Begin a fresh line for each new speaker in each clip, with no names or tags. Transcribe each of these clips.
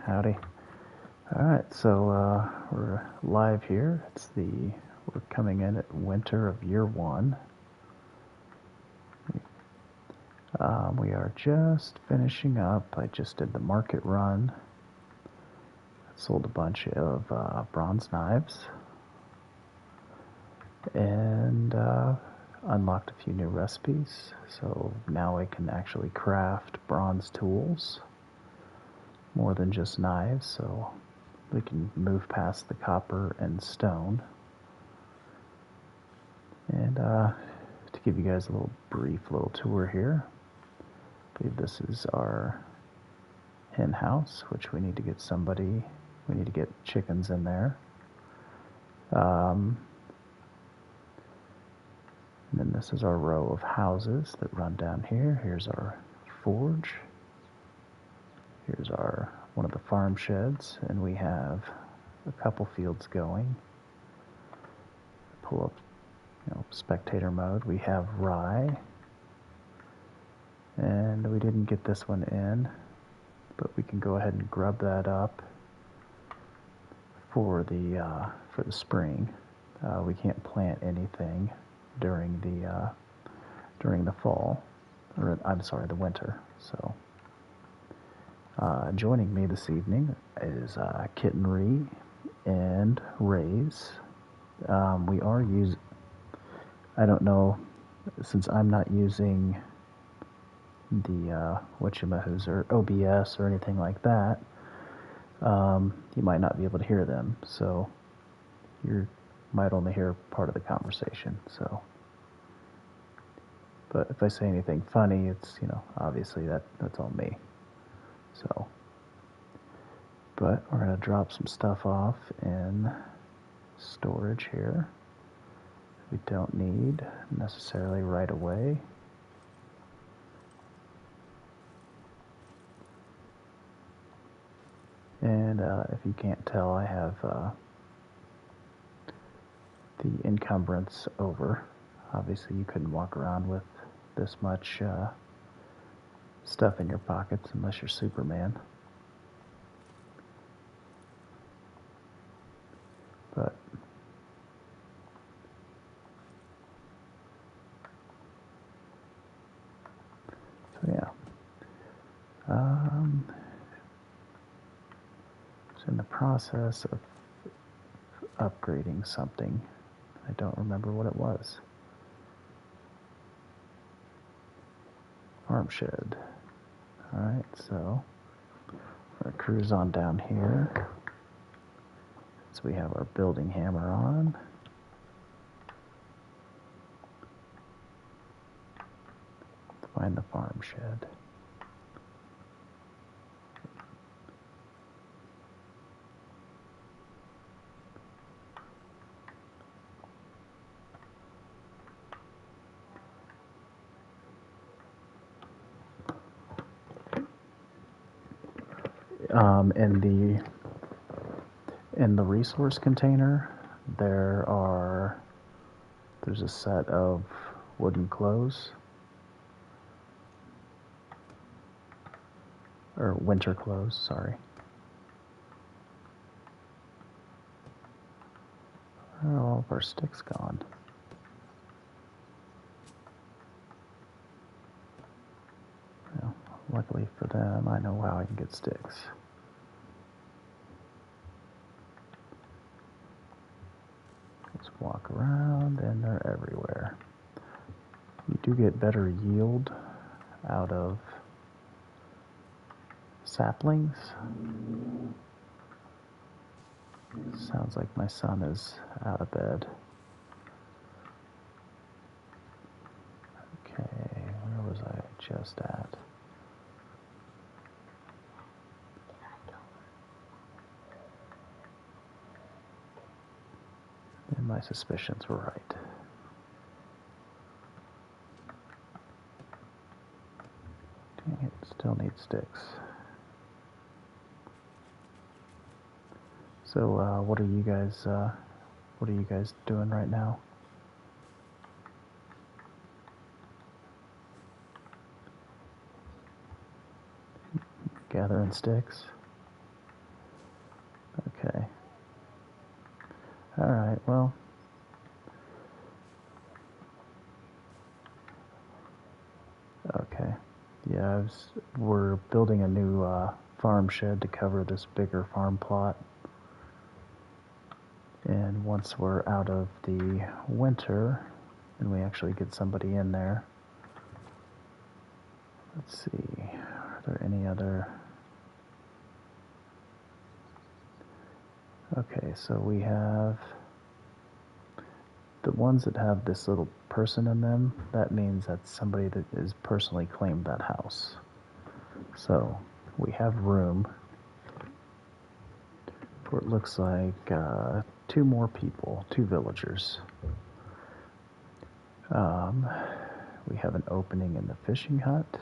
Howdy. Alright, so we're live here. We're coming in at winter of year one. We are just finishing up. I just did the market run. Sold a bunch of bronze knives. And unlocked a few new recipes. So now I can actually craft bronze tools. More than just knives, so we can move past the copper and stone. And to give you guys a brief little tour here, I believe this is our hen house, which we need to get chickens in there. And then this is our row of houses that run down here. Here's our forge. Here's one of the farm sheds, and we have a couple fields going. Pull up, spectator mode. We have rye, and we didn't get this one in, but we can go ahead and grub that up for the spring. We can't plant anything during the fall, or I'm sorry, the winter. So. Joining me this evening is Kittenry and Rays. We are I don't know, since I'm not using the whatchamahoos or OBS or anything like that, you might not be able to hear them, so you might only hear part of the conversation. So, but if I say anything funny, it's obviously that's all me. So, but we're going to drop some stuff off in storage here we don't need necessarily right away. And if you can't tell, I have the encumbrance over. Obviously, you couldn't walk around with this much stuff in your pockets unless you're Superman. But so yeah, it's in the process of upgrading something. I don't remember what it was. Farm shed. Alright, so we're gonna cruise on down here. So we have our building hammer on. Find the farm shed. In the resource container, there's a set of wooden clothes, or winter clothes, sorry. Where are all of our sticks gone? Well, luckily for them, I know how I can get sticks. Let's walk around, and they're everywhere. You do get better yield out of saplings. Sounds like my son is out of bed. Okay, where was I just at? And my suspicions were right. Dang it, still need sticks. So, what are you guys doing right now? Gathering sticks? well, okay. Yeah, we're building a new farm shed to cover this bigger farm plot. And once we're out of the winter, and we actually get somebody in there. Let's see, are there any other? Okay, so we have the ones that have this little person in them. That means that's somebody that has personally claimed that house. So we have room for, it looks like, 2 more people, 2 villagers. We have an opening in the fishing hut.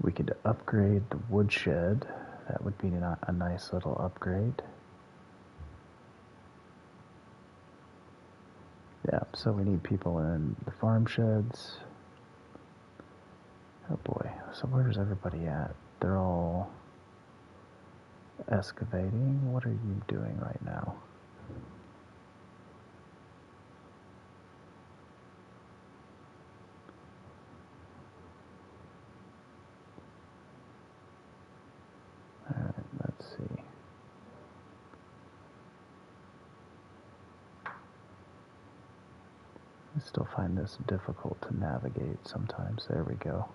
We could upgrade the woodshed. That would be a nice little upgrade. Yeah, so we need people in the farm sheds. Oh boy, so where's everybody at? They're all excavating. What are you doing right now? Alright, let's see. I still find this difficult to navigate sometimes. There we go.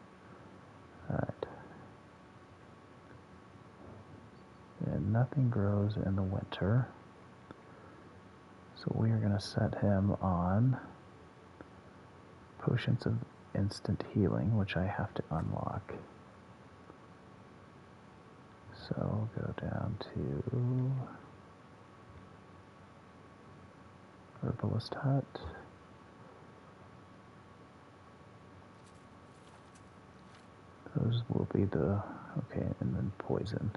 Alright. And nothing grows in the winter. So we are going to set him on potions of instant healing, which I have to unlock. So go down to Herbalist Hut. Those will be the, okay, and then poison.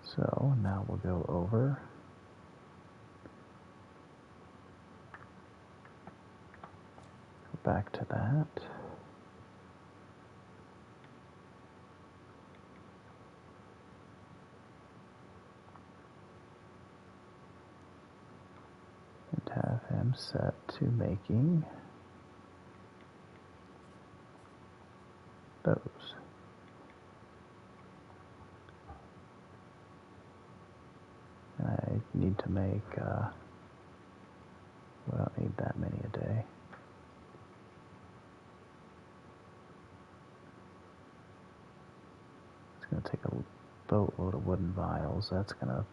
So now we'll go over. Go back to that. And have him set to making those. And I need to make, we don't need that many a day. It's going to take a boatload of wooden vials. That's going to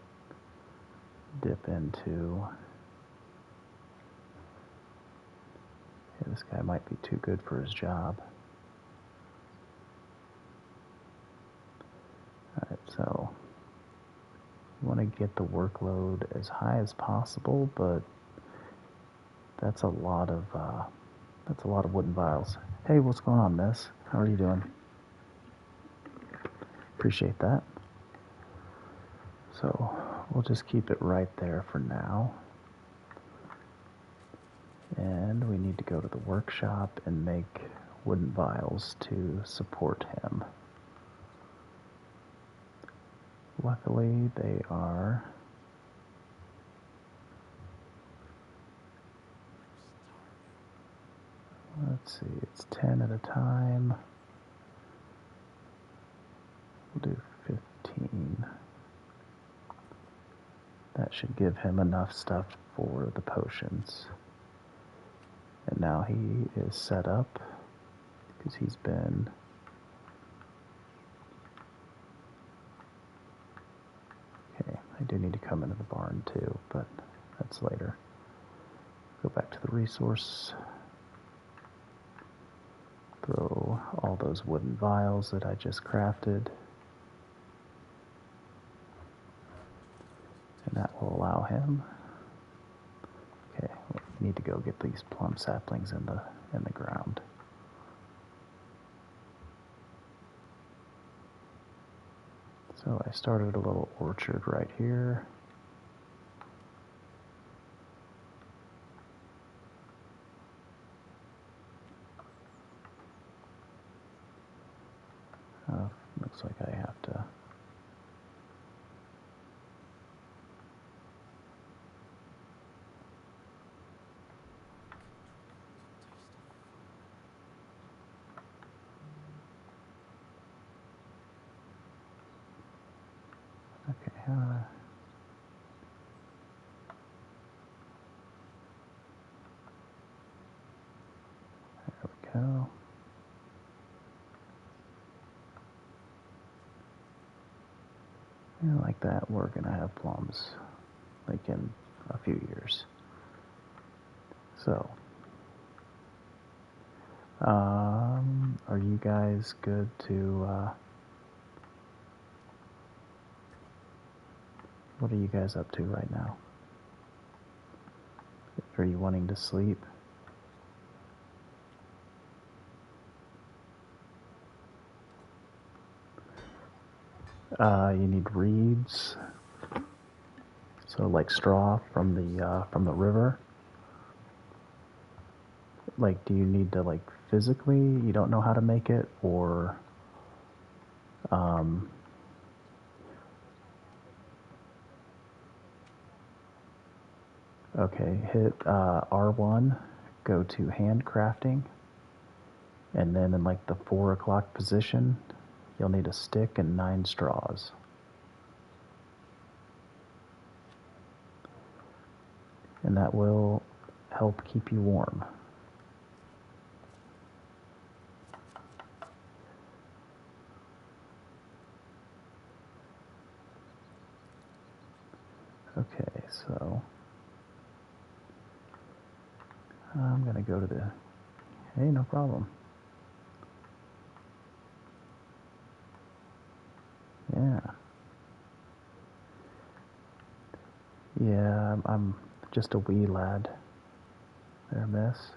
dip into, yeah, this guy might be too good for his job. Alright, so you want to get the workload as high as possible, but that's a lot of wooden vials. Hey, what's going on, miss? How are you doing? Appreciate that. So we'll just keep it right there for now. And we need to go to the workshop and make wooden vials to support him. Luckily, they are let's see, it's 10 at a time. We'll do 15. That should give him enough stuff for the potions. And now he is set up because he's been okay. I do need to come into the barn too, but that's later. Go back to the resource. Throw all those wooden vials that I just crafted. And that will allow him. Okay, we need to go get these plum saplings in the ground. So I started a little orchard right here. Looks like I have to kinda... There we go. And like that, we're gonna have plums, like in a few years. So, are you guys good to, what are you guys up to right now? Are you wanting to sleep? You need reeds, so like straw from the river. Like, do you need to, like, physically, you don't know how to make it, or okay, hit R1, go to handcrafting, and then in like the 4 o'clock position, you'll need a stick and 9 straws. And that will help keep you warm. Okay, so I'm gonna go to the, hey, no problem. Yeah. Yeah, I'm just a wee lad. There, miss.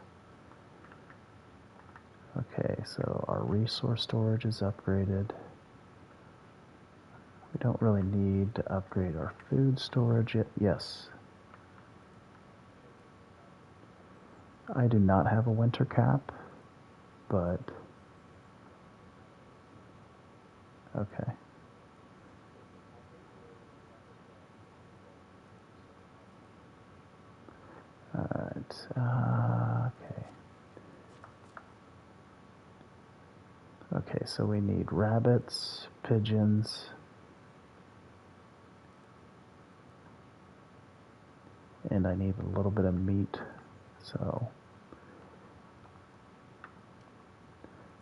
Okay, so our resource storage is upgraded. We don't really need to upgrade our food storage yet. Yes. I do not have a winter cap, but okay. Alright, okay. Okay, so we need rabbits, pigeons, and I need a little bit of meat, so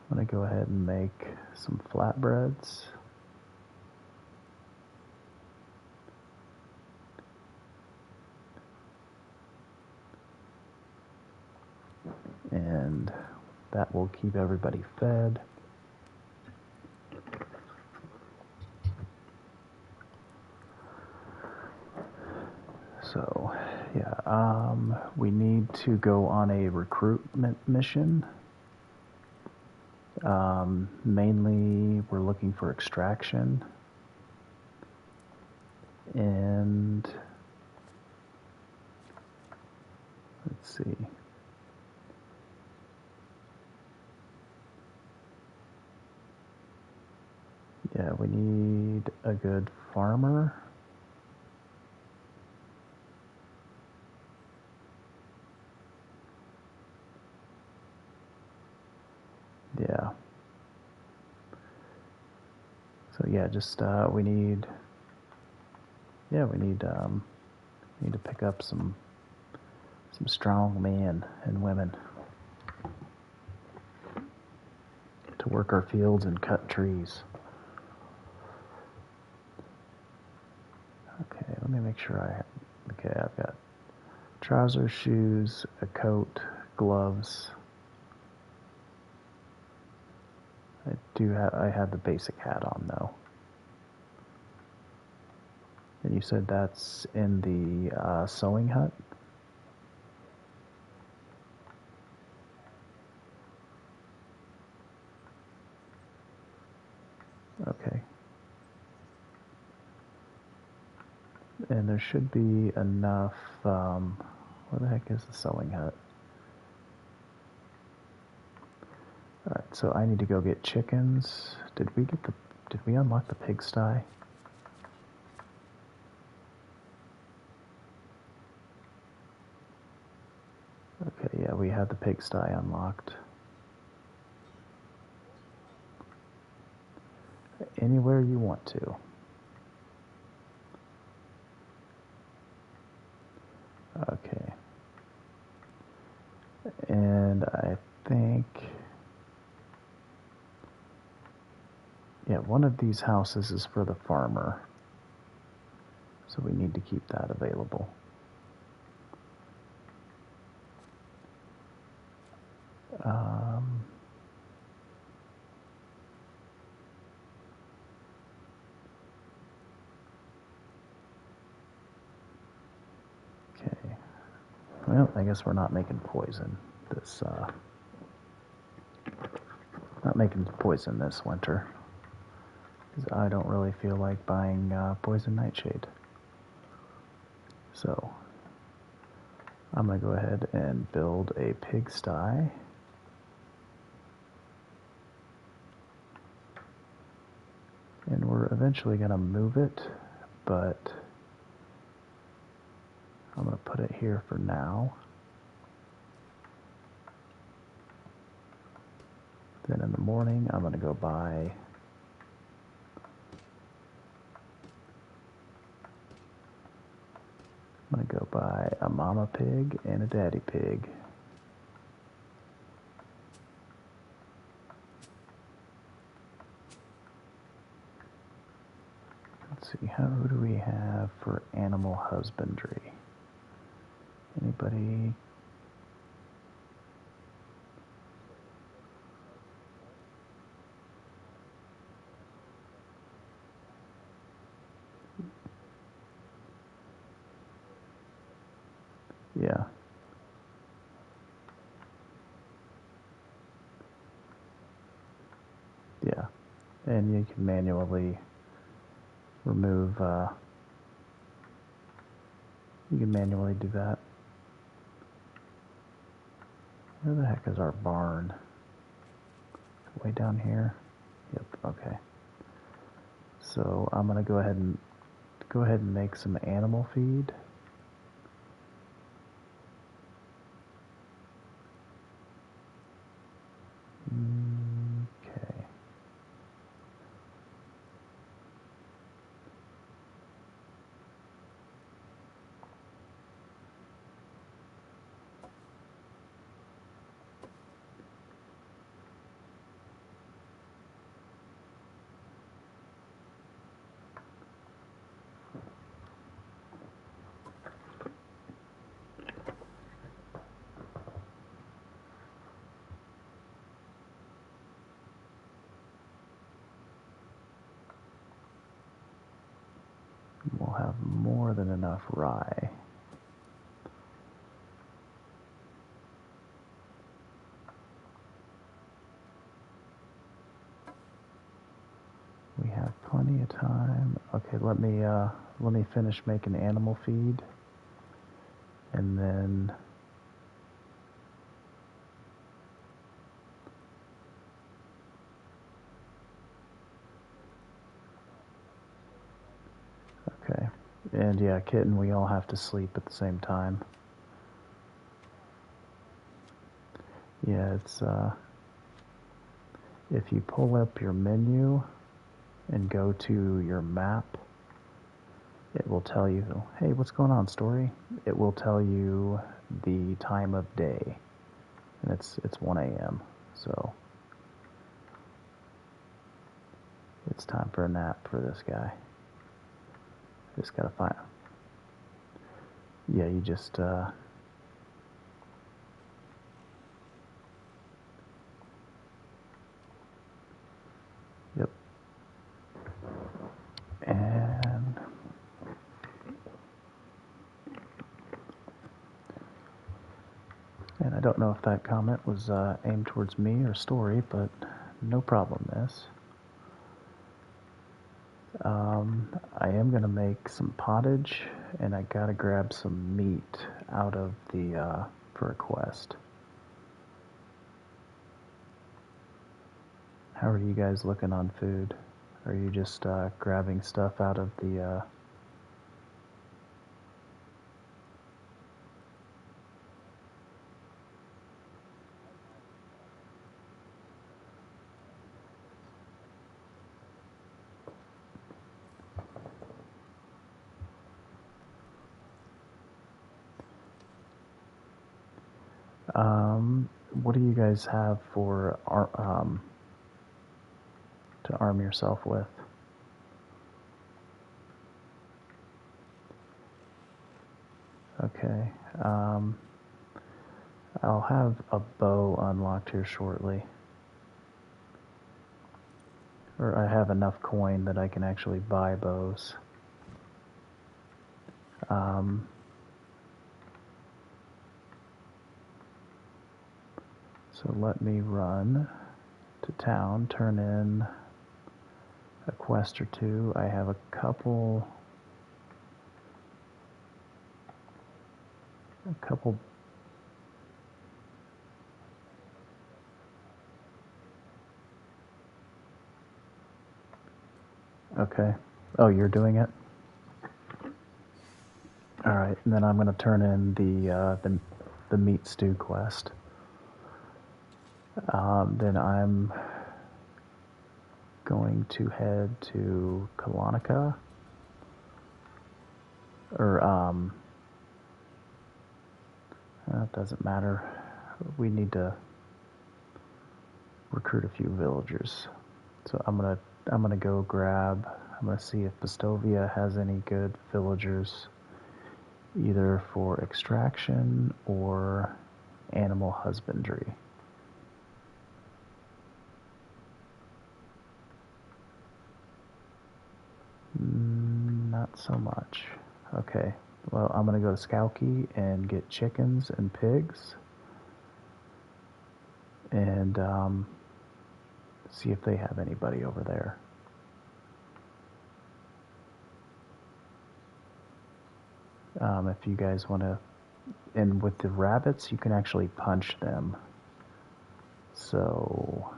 I'm gonna go ahead and make some flatbreads. And that will keep everybody fed. So, yeah, we need to go on a recruitment mission. Mainly, we're looking for extraction. And let's see. Yeah, we need a good farmer. Yeah. So yeah, just we need to pick up some strong men and women to work our fields and cut trees. Okay, let me make sure okay, I've got trousers, shoes, a coat, gloves. I have the basic hat on though. And you said that's in the sewing hut? Okay. And there should be enough, where the heck is the sewing hut? Alright, so I need to go get chickens. Did we unlock the pigsty? Okay, yeah, we have the pigsty unlocked. Anywhere you want to. And I think, yeah, one of these houses is for the farmer. So we need to keep that available. Okay. Well, I guess we're not making poison this winter. Because I don't really feel like buying poison nightshade. So I'm going to go ahead and build a pigsty. And we're eventually going to move it, but I'm going to put it here for now. Then in the morning, I'm going to go buy a mama pig and a daddy pig. Let's see, who do we have for animal husbandry? Anybody? Yeah. Yeah. And you can manually remove, you can manually do that. Where the heck is our barn? Way down here? Yep, okay. So I'm gonna go ahead and make some animal feed. Okay. We'll have more than enough rye. We have plenty of time. Okay, let me finish making animal feed, and then okay. And yeah, Kitten, we all have to sleep at the same time. Yeah, it's if you pull up your menu and go to your map, it will tell you, hey, what's going on, story? It will tell you the time of day, and it's 1 a.m. So it's time for a nap for this guy. Just gotta find. Yeah, you just yep. And I don't know if that comment was aimed towards me or Story, but no problem, miss. I am going to make some pottage, and I gotta grab some meat out of the, for a quest. How are you guys looking on food? Are you just grabbing stuff out of the, what do you guys have for to arm yourself with? Okay. I'll have a bow unlocked here shortly. Or I have enough coin that I can actually buy bows. So let me run to town, turn in a quest or two. I have a couple Okay. Oh, you're doing it? All right, and then I'm going to turn in the meat stew quest. Then I'm going to head to Kalonica, or it doesn't matter. We need to recruit a few villagers, so I'm gonna go grab. I'm gonna see if Bastovia has any good villagers, either for extraction or animal husbandry. Not so much. Okay, well, I'm gonna go to Skowkie and get chickens and pigs, and see if they have anybody over there. If you guys want to, and with the rabbits, you can actually punch them. So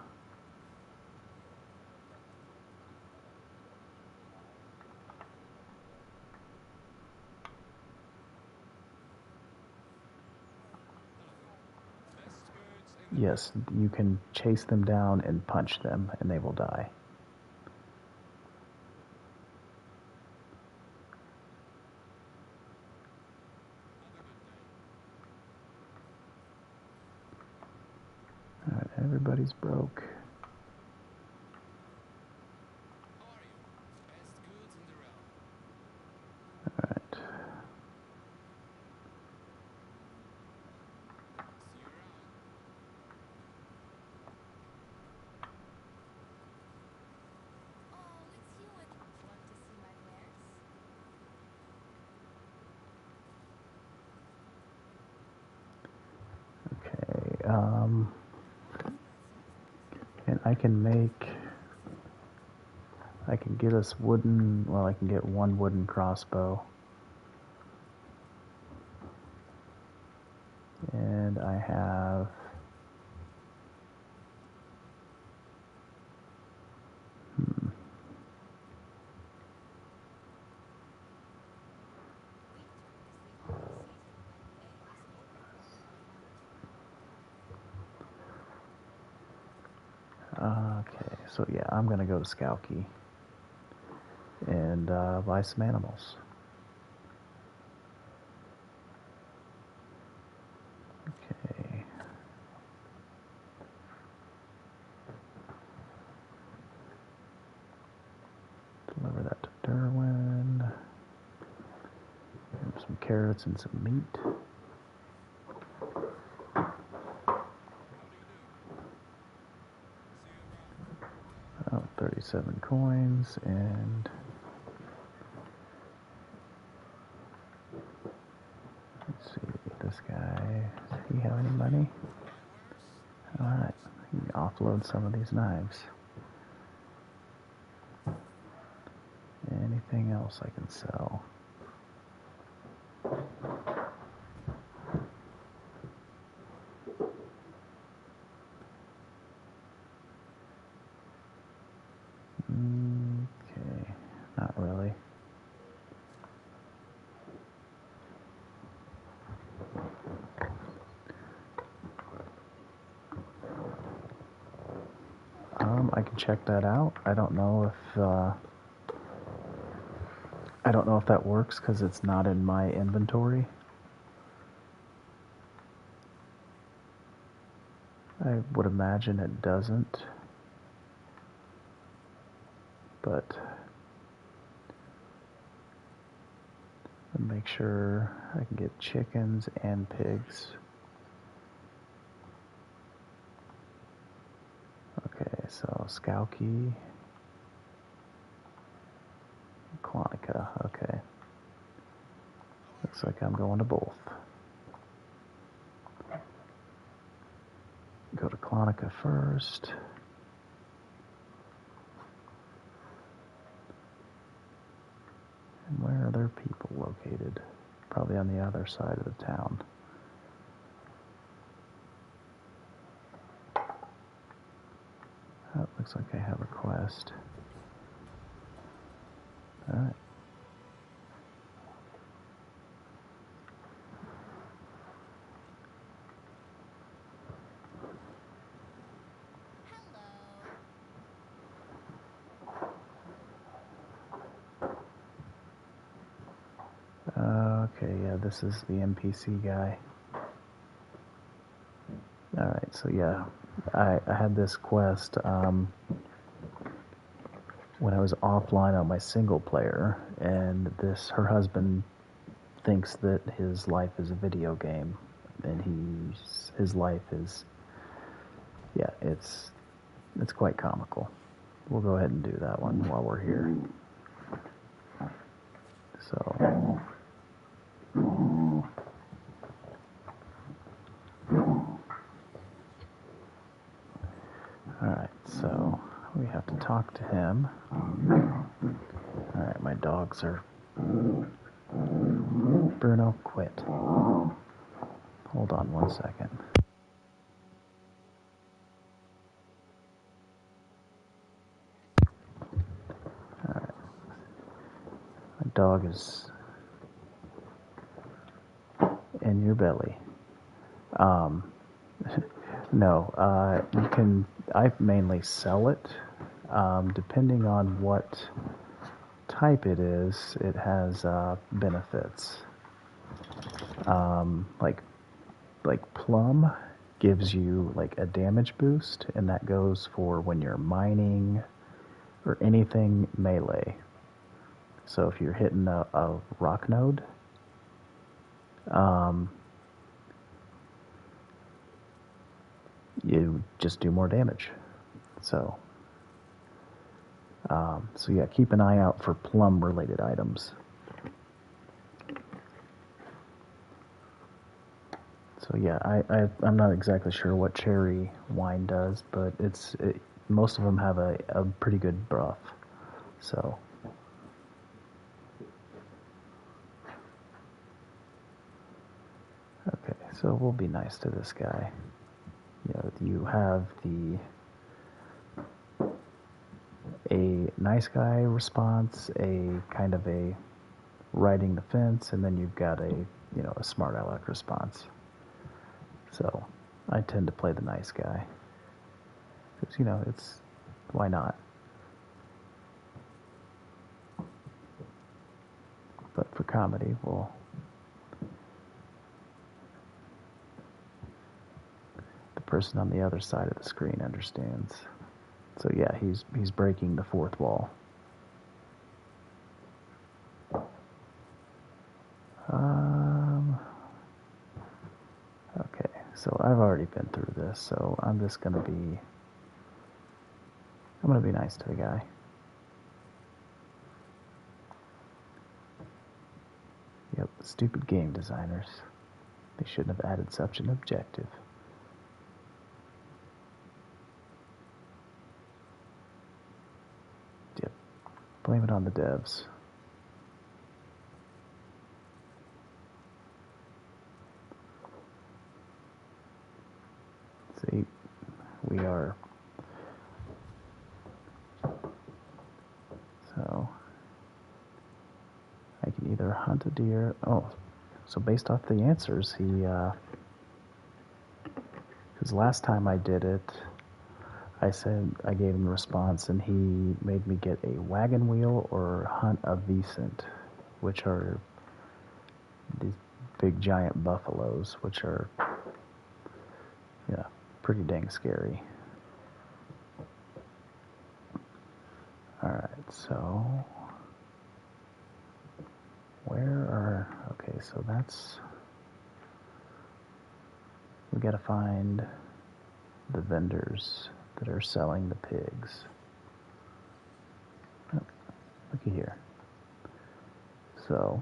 yes, you can chase them down and punch them, and they will die. Alright, everybody's broke. Alright. Okay, and I can get us wooden, well, I can get one wooden crossbow. And I have okay, so yeah, I'm gonna go to Skowkie and buy some animals. Okay. Deliver that to Derwin. Some carrots and some meat. Oh, 37 coins, and let's see, this guy, does he have any money? Alright, he can offload some of these knives. Anything else I can sell? Okay, not really. I can check that out. I don't know if that works because it's not in my inventory. I would imagine it doesn't, but make sure I can get chickens and pigs. Okay, so Skowkie, Clonica, okay. Looks like I'm going to both. Go to Clonica first. And where are their people located? Probably on the other side of the town. Oh, looks like I have a quest. Alright. Okay, yeah, this is the NPC guy. Alright, so yeah, I had this quest when I was offline on my single player, and her husband thinks that his life is a video game, and his life is, yeah, it's quite comical. We'll go ahead and do that one while we're here. So, alright, so we have to talk to him. Alright, my dogs are... Bruno, quit. Hold on 1 second. Alright. My dog is in your belly. No, I mainly sell it. Depending on what type it is, it has benefits. Like plum gives you like a damage boost, and that goes for when you're mining or anything melee. So if you're hitting a rock node, you just do more damage. So yeah, keep an eye out for plum related items. So yeah, I'm not exactly sure what cherry wine does, but most of them have a pretty good buff. So okay, so we'll be nice to this guy. You have a nice guy response, a kind of a riding the fence, and then you've got a smart aleck response. So I tend to play the nice guy because it's why not. But for comedy, the person on the other side of the screen understands. So yeah, he's breaking the fourth wall. Okay, so I've already been through this, so I'm gonna be nice to the guy. Yep, stupid game designers. They shouldn't have added such an objective. Yep, blame it on the devs. See, we are... So, I can either hunt a deer... Oh, so based off the answers, because last time I did it, I gave him a response, and he made me get a wagon wheel or hunt a Vicent, which are these big giant buffaloes, which are, yeah. pretty dang scary. Alright, so okay, so that's, we gotta find the vendors that are selling the pigs. Oh, looky here. So,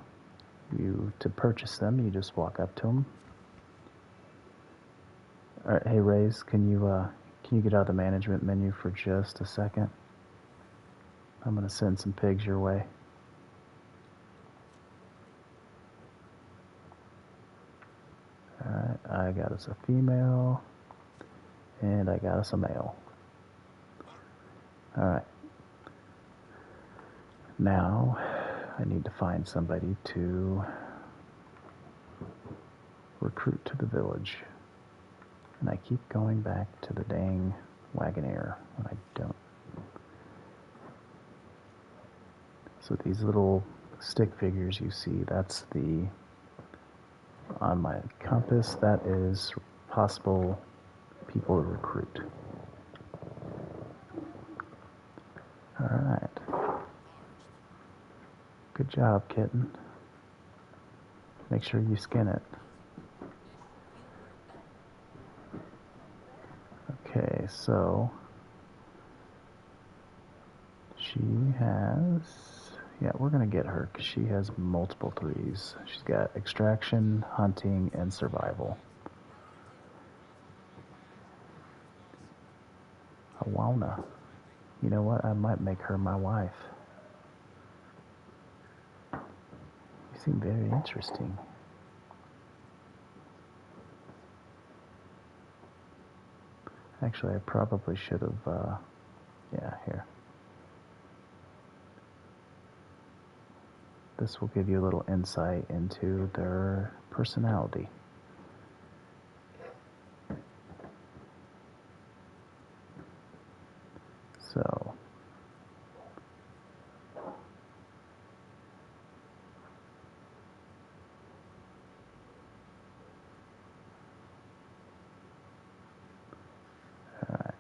to purchase them, you just walk up to them. Alright, hey Raze, can you get out of the management menu for just a second? I'm gonna send some pigs your way. Alright, I got us a female, and I got us a male. Alright. Now, I need to find somebody to recruit to the village. And I keep going back to the dang Wagoneer when I don't. So these little stick figures you see, that's the, on my compass, that is possible people to recruit. Alright. Good job, kitten. Make sure you skin it. Okay, so she has, yeah, we're gonna get her because she has multiple 3s. She's got extraction, hunting, and survival. Awana. You know what? I might make her my wife. You seem very interesting. Actually, I probably should have, yeah, here. This will give you a little insight into their personality. So, alright.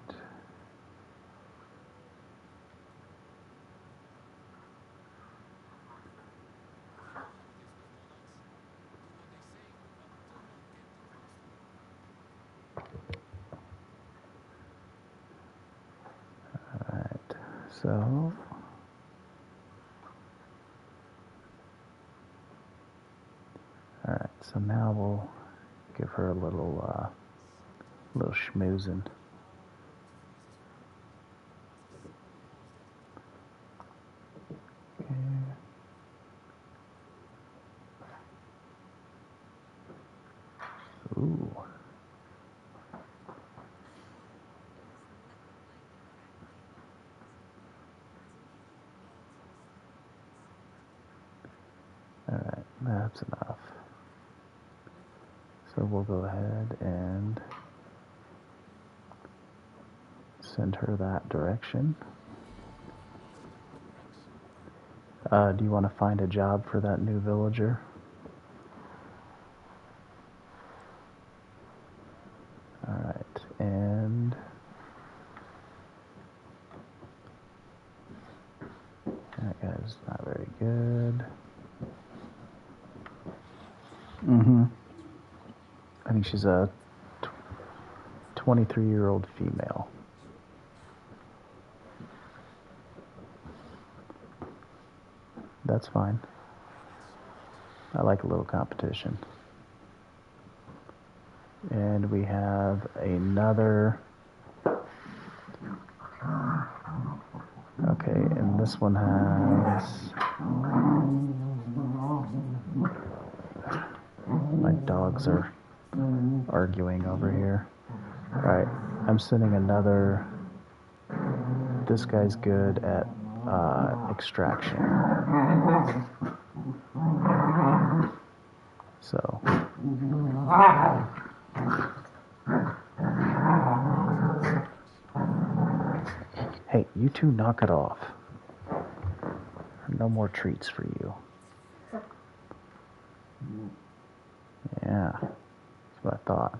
Alright, so alright, so now we'll give her a little schmoozing. Okay. Ooh. Alright, that's enough. So we'll go ahead and send her that direction. Do you want to find a job for that new villager? Alright, and that guy's not very good. I think she's a 23-year-old female. That's fine. I like a little competition. And we have another. Okay, and this one has. My dogs are arguing over here. Alright, I'm sending another. This guy's good at extraction. So. Hey, you two knock it off. No more treats for you. Yeah, that's what I thought.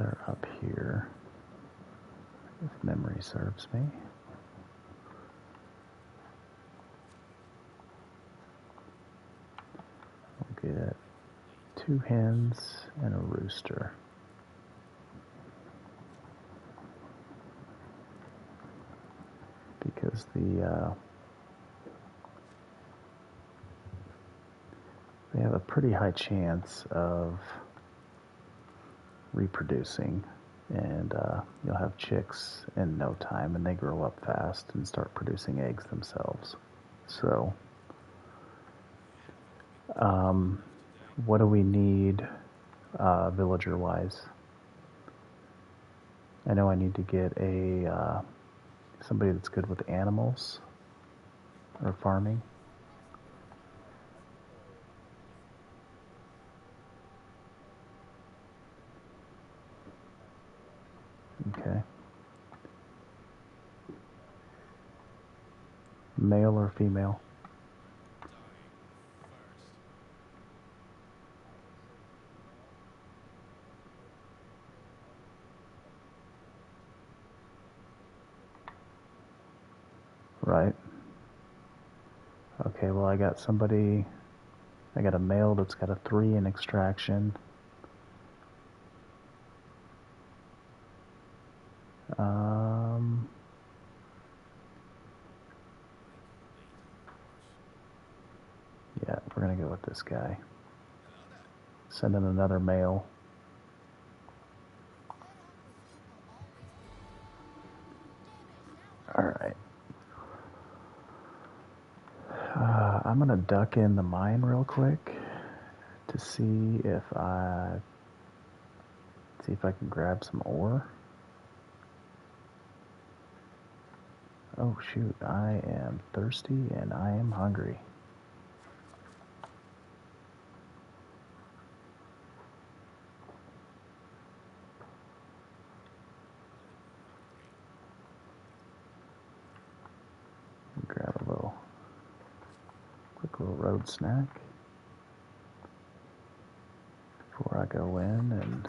they're up here, if memory serves me. We'll get 2 hens and a rooster. Because they have a pretty high chance of reproducing, and you'll have chicks in no time, and they grow up fast and start producing eggs themselves. So, what do we need villager-wise? I know I need to get a somebody that's good with animals or farming. Okay. Male or female? Right. Okay, well I got a male that's got a 3 in extraction. Yeah, we're gonna go with this guy. Send in another male. Alright. I'm gonna duck in the mine real quick to see if I can grab some ore. Oh shoot, I am thirsty and I am hungry. Grab a quick little road snack before I go in. And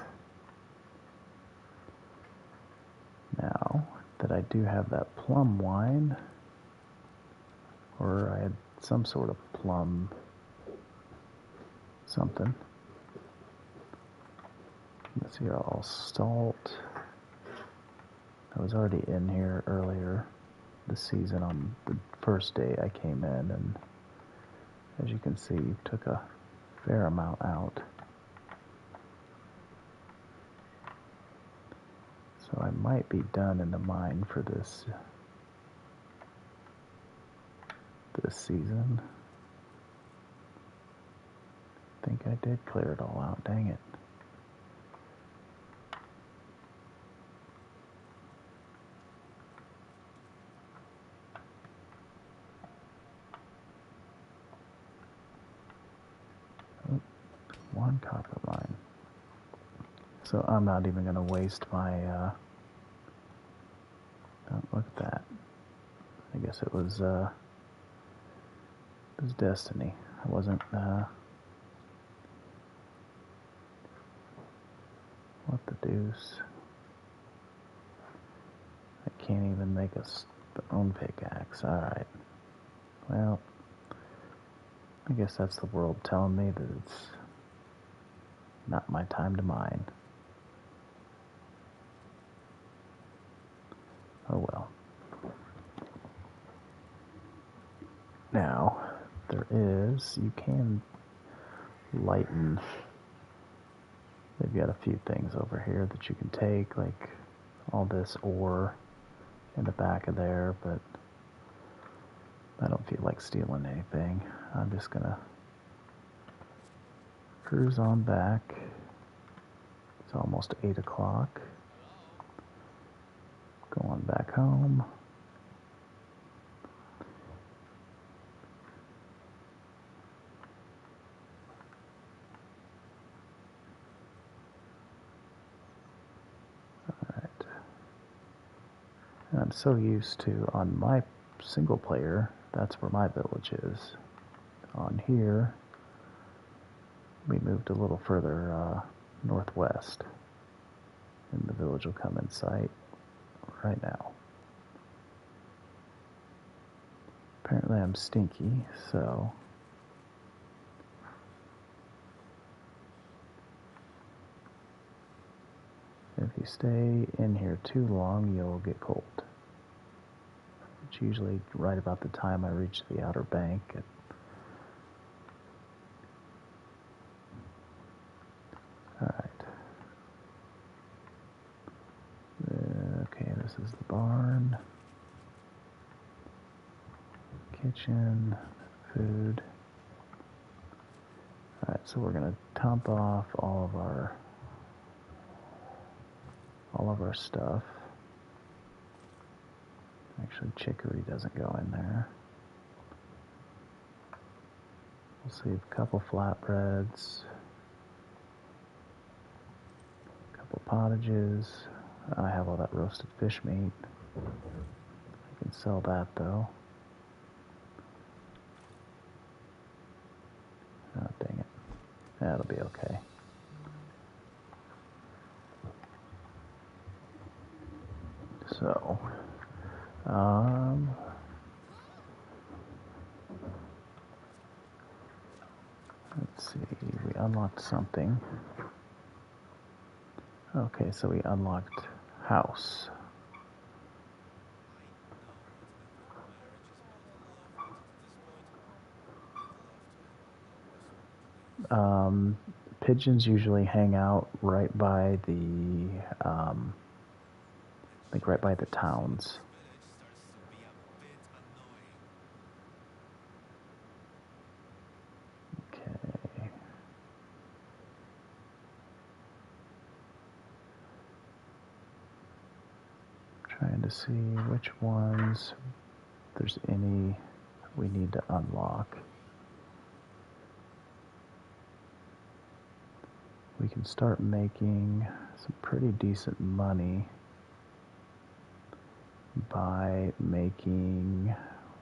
now that I do have that plum wine, or I had some sort of plum something. Let's see, all salt. I was already in here earlier this season on the first day I came in, and as you can see, took a fair amount out. So I might be done in the mine for this season. I think I did clear it all out, dang it. Oh, 1 copper mine. So I'm not even going to waste my, oh, look at that. I guess it was destiny. I wasn't, what the deuce? I can't even make a stone pickaxe. Alright. Well, I guess that's the world telling me that it's not my time to mine. Oh well. Now, you can lighten. They've got a few things over here that you can take, like all this ore in the back of there, but I don't feel like stealing anything. I'm just gonna cruise on back. It's almost 8 o'clock. Going back home. Alright. And I'm so used to, on my single player, that's where my village is. On here, we moved a little further northwest. And the village will come in sight right now. Apparently I'm stinky, so if you stay in here too long, you'll get cold. It's usually right about the time I reach the outer bank. Alright. Okay, this is the barn. Kitchen. Food. Alright, so we're going to dump off all of our stuff. Actually, chicory doesn't go in there. We'll save a couple flatbreads, a couple pottages. I have all that roasted fish meat. I can sell that though. Oh, dang it. That'll be okay. So, let's see, we unlocked something. Okay, so we unlocked house. Pigeons usually hang out right by the, like right by the towns. Okay. Trying to see which ones, if there's any we need to unlock. We can start making some pretty decent money by making,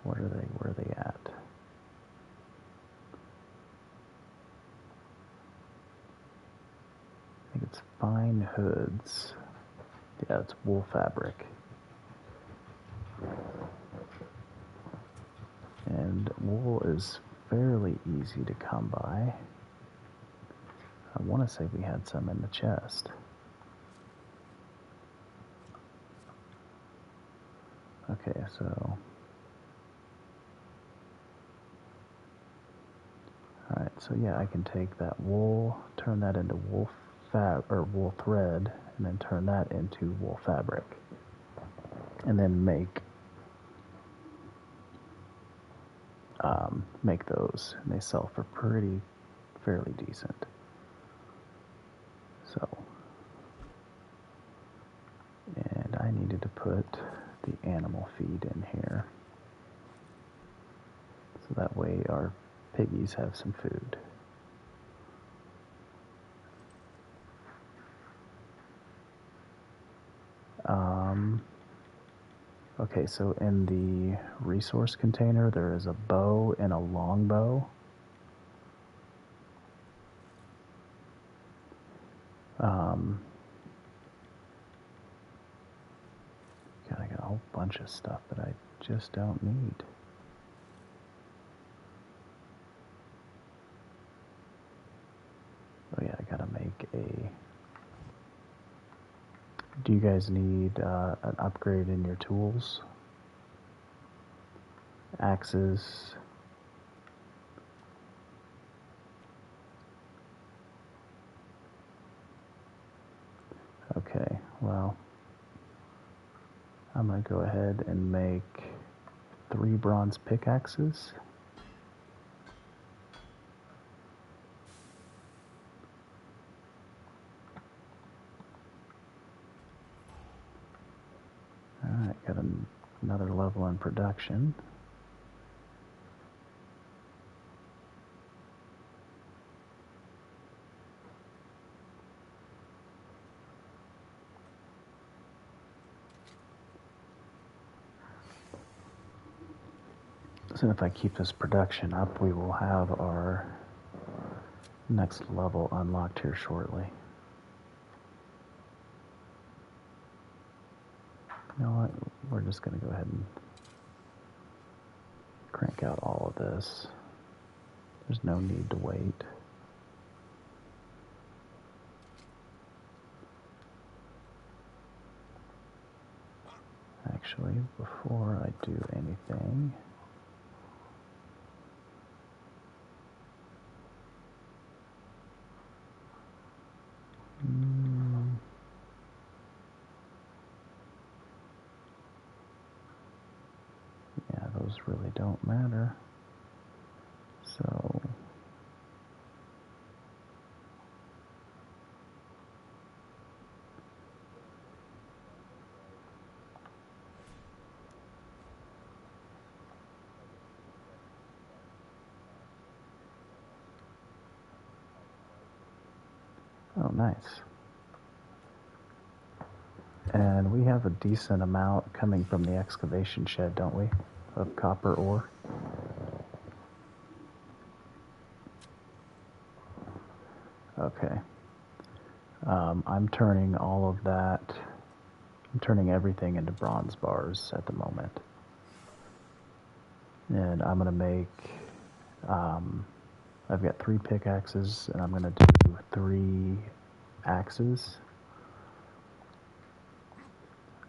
where are they at? I think it's fine hoods. Yeah, it's wool fabric. And wool is fairly easy to come by. I want to say we had some in the chest. Okay, so... Alright, so yeah, I can take that wool, turn that into wool thread, and then turn that into wool fabric. And then make those, and they sell for fairly decent. So, and I needed to put the animal feed in here, so that way our piggies have some food. Okay, so in the resource container, there is a bow and a longbow. God, I got a whole bunch of stuff that I just don't need. Oh yeah, I gotta make a... Do you guys need an upgrade in your tools? Axes. Okay, well, I'm gonna go ahead and make 3 bronze pickaxes. Alright, got another level in production. So if I keep this production up, we will have our next level unlocked here shortly. You know what? We're just going to go ahead and crank out all of this. There's no need to wait. Actually, before I do anything, yeah, those really don't matter. So, oh, nice. And we have a decent amount coming from the excavation shed, don't we? Of copper ore. Okay. I'm turning all of that, I'm turning everything into bronze bars at the moment. And I'm going to make, I've got 3 pickaxes, and I'm going to do 3 axes.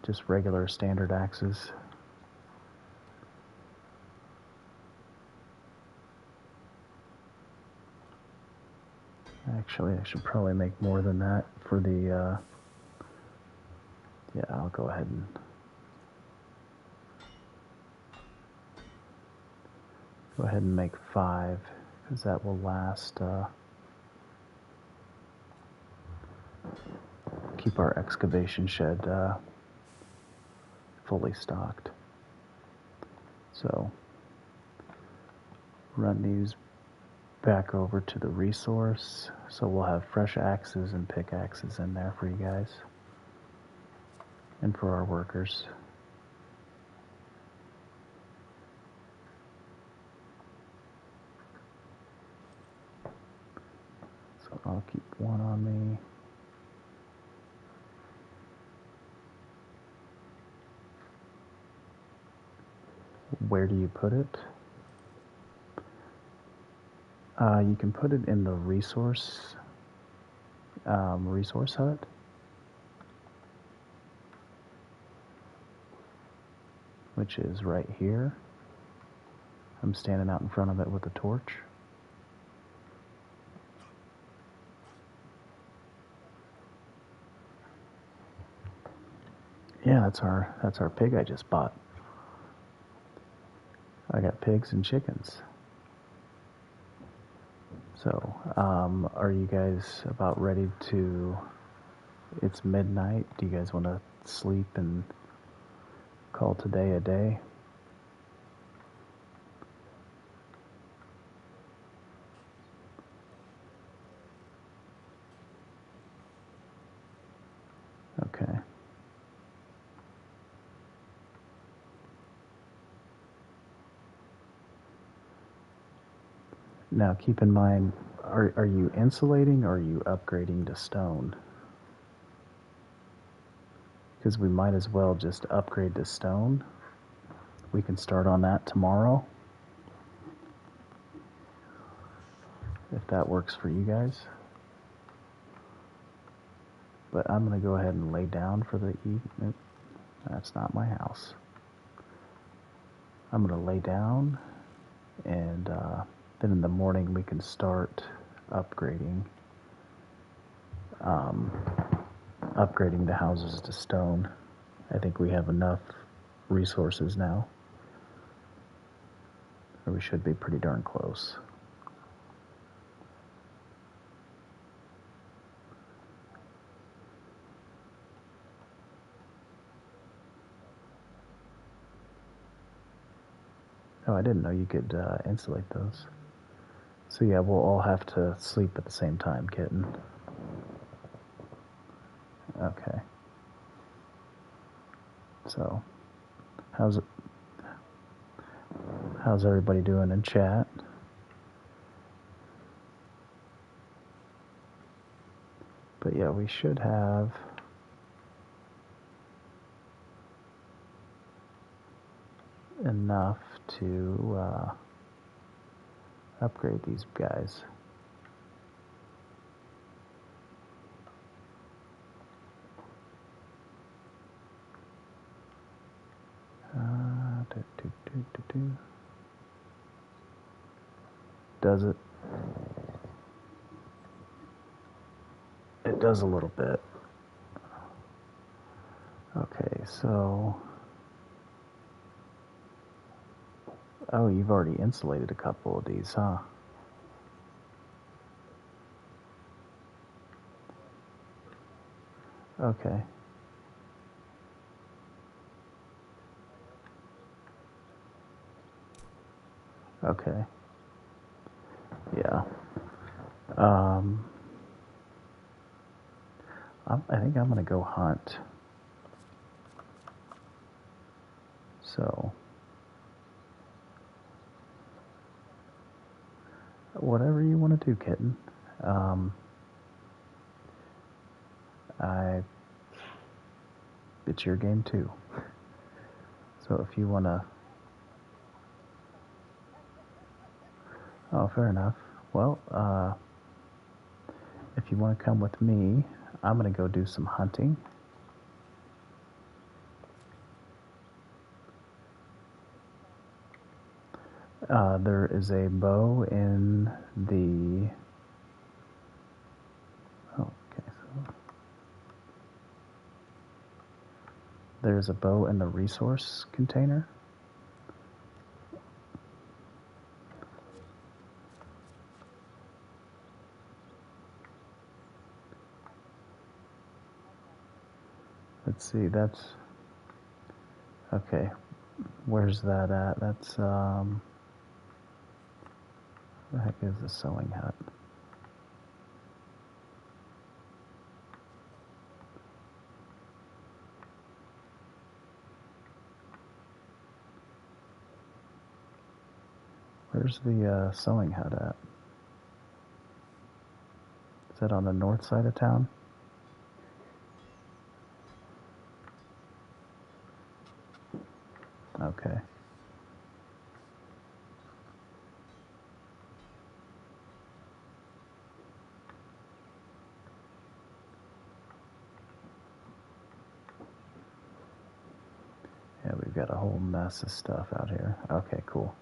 Just regular standard axes. Actually, I should probably make more than that for the, yeah, I'll go ahead and make 5, because that will last, keep our excavation shed fully stocked. So, run these back over to the resource, so we'll have fresh axes and pickaxes in there for you guys and for our workers. So I'll keep 1 on me. Where do you put it? You can put it in the resource hut. Which is right here. I'm standing out in front of it with a torch. Yeah, that's our pig I just bought. I got pigs and chickens. So, are you guys about ready to... It's midnight. Do you guys want to sleep and call today a day? Okay. Now, keep in mind, are you insulating or are you upgrading to stone? Because we might as well just upgrade to stone. We can start on that tomorrow, if that works for you guys. But I'm going to go ahead and lay down for the evening. That's not my house. I'm going to lay down, and then in the morning we can start upgrading. Upgrading the houses to stone. I think we have enough resources now. Or we should be pretty darn close. Oh, I didn't know you could insulate those. So yeah, we'll all have to sleep at the same time, kitten. Okay. So, how's everybody doing in chat? But yeah, we should have... enough to upgrade these guys. Does it? It does a little bit. Okay, so... Oh, you've already insulated a couple of these, huh? Okay. Okay. Yeah. I think I'm gonna go hunt. So, whatever you want to do, kitten. It's your game too. So if you wanna, oh, fair enough. Well, if you want to come with me, I'm gonna go do some hunting. There is a bow in the... Oh, okay, so... There's a bow in the resource container. Let's see, that's... Okay, where's that at? That's, what the heck is the sewing hut? Where's the sewing hut at? Is that on the north side of town? Okay. Yeah, we've got a whole mess of stuff out here. Okay, cool.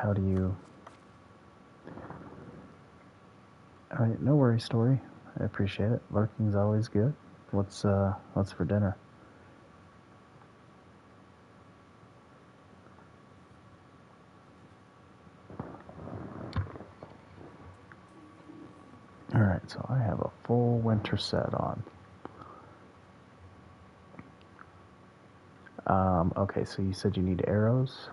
How do you... Alright, no worries, Story. I appreciate it. Lurking's always good. What's for dinner? Alright, so I have a full winter set on. Okay, so you said you need arrows?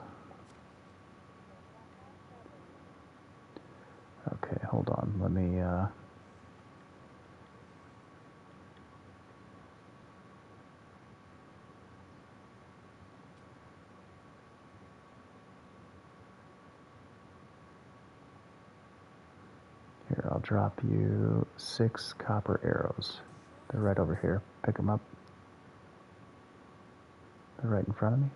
Okay, hold on. Let me, Here, I'll drop you 6 copper arrows. They're right over here. Pick them up. They're right in front of me.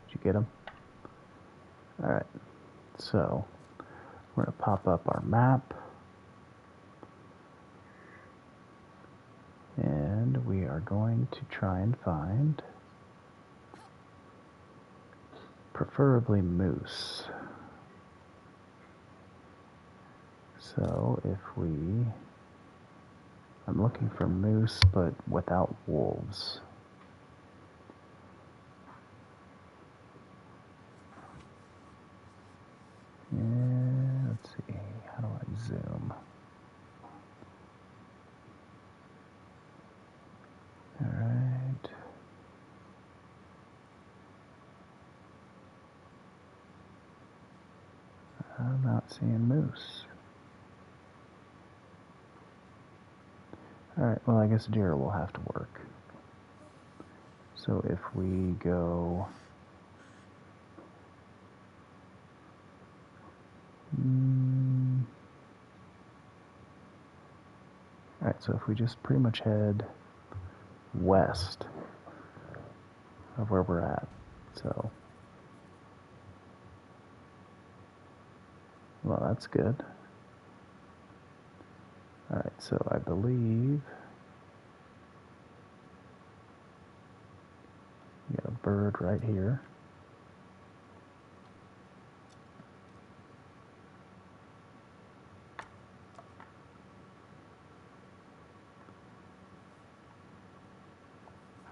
Did you get them? Alright, so we're going to pop up our map. And we are going to try and find, preferably moose. So if I'm looking for moose, but without wolves. Yeah, let's see, how do I zoom? Alright. I'm not seeing moose. Alright, well I guess deer will have to work. So if we go... Alright, so if we just pretty much head west of where we're at, so, well, that's good. Alright, so I believe you got a bird right here.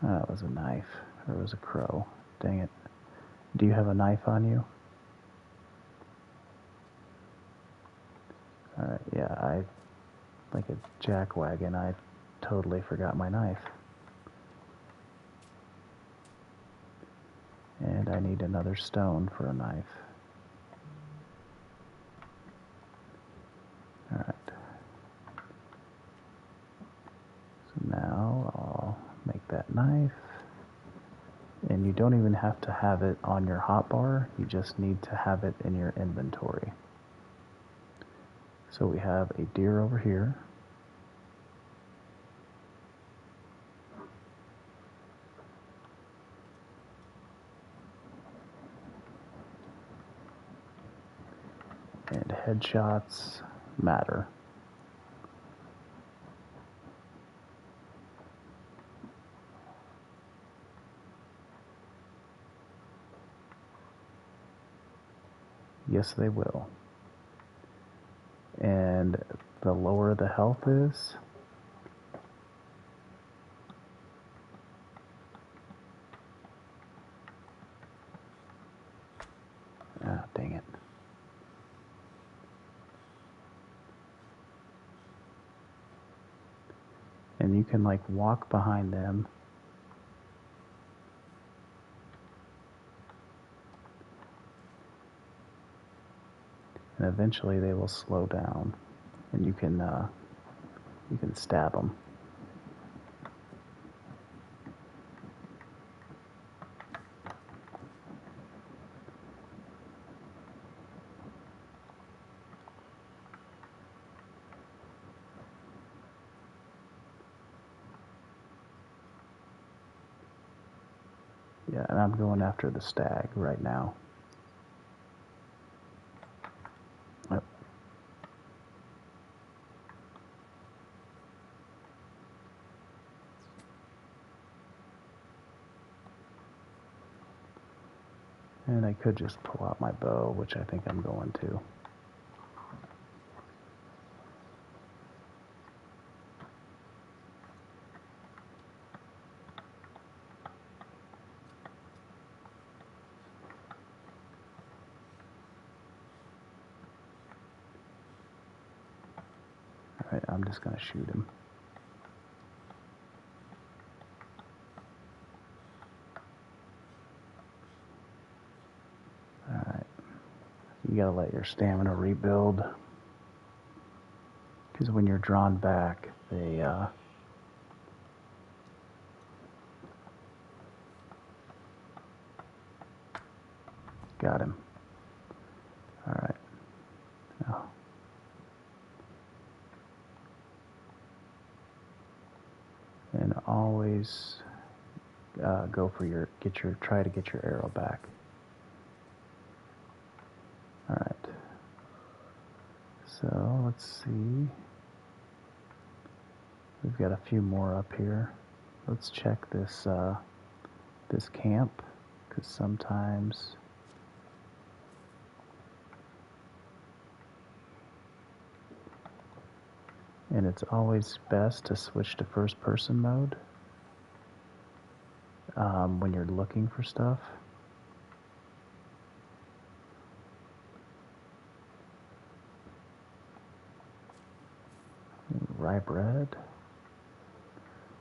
That was a knife, or it was a crow. Dang it. Do you have a knife on you? Alright, yeah, like a jackwagon, I totally forgot my knife. And I need another stone for a knife. Alright. So now I'll make that knife. And you don't even have to have it on your hotbar, you just need to have it in your inventory. So we have a deer over here. And headshots matter. Yes, they will. And the lower the health is, dang it. And you can like walk behind them. And eventually they will slow down, and you can stab them. Yeah, and I'm going after the stag right now. Yep. And I could just pull out my bow, which I think I'm going to. Alright, I'm just going to shoot him. Alright. You gotta let your stamina rebuild. Because when you're drawn back, they, got him. Alright. Now. And always go for try to get your arrow back. Alright. So, let's see. We've got a few more up here. Let's check this, this camp, because sometimes and it's always best to switch to first person mode when you're looking for stuff. Rye bread.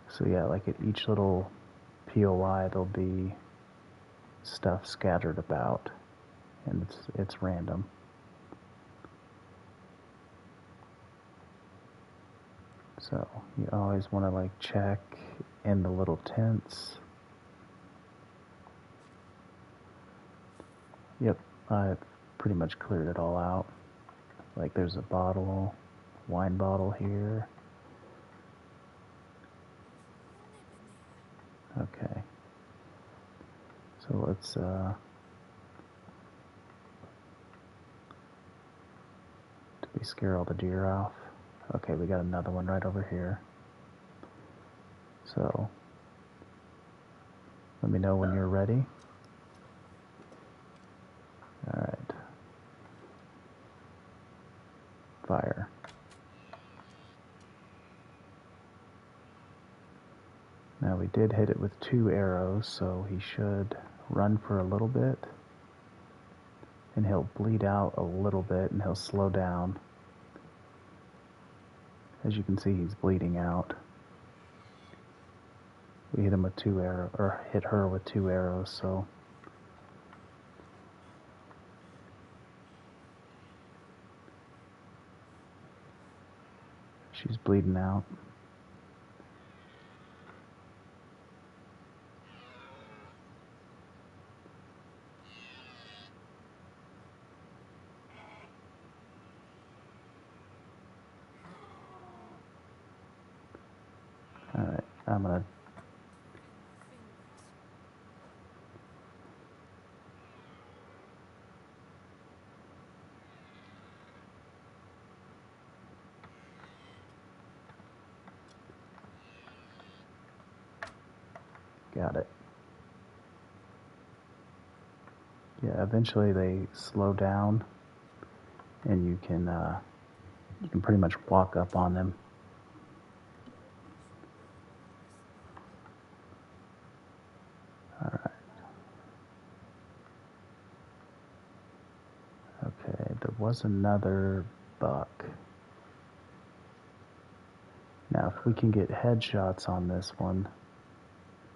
So yeah, like at each little POI there'll be stuff scattered about, and it's random. So you always want to like check in the little tents. Yep, I've pretty much cleared it all out. Like there's a wine bottle here. So let's did we scare all the deer off? Okay, we got another one right over here. So let me know when you're ready. All right. Fire. Now we did hit it with 2 arrows, so he should run for a little bit, and he'll bleed out a little bit, and he'll slow down. As you can see, he's bleeding out. We hit him with 2 arrows, or hit her with 2 arrows, so she's bleeding out. Alright, I'm gonna got it. Yeah, eventually they slow down, and you can pretty much walk up on them. All right. Okay, there was another buck. Now, if we can get headshots on this one,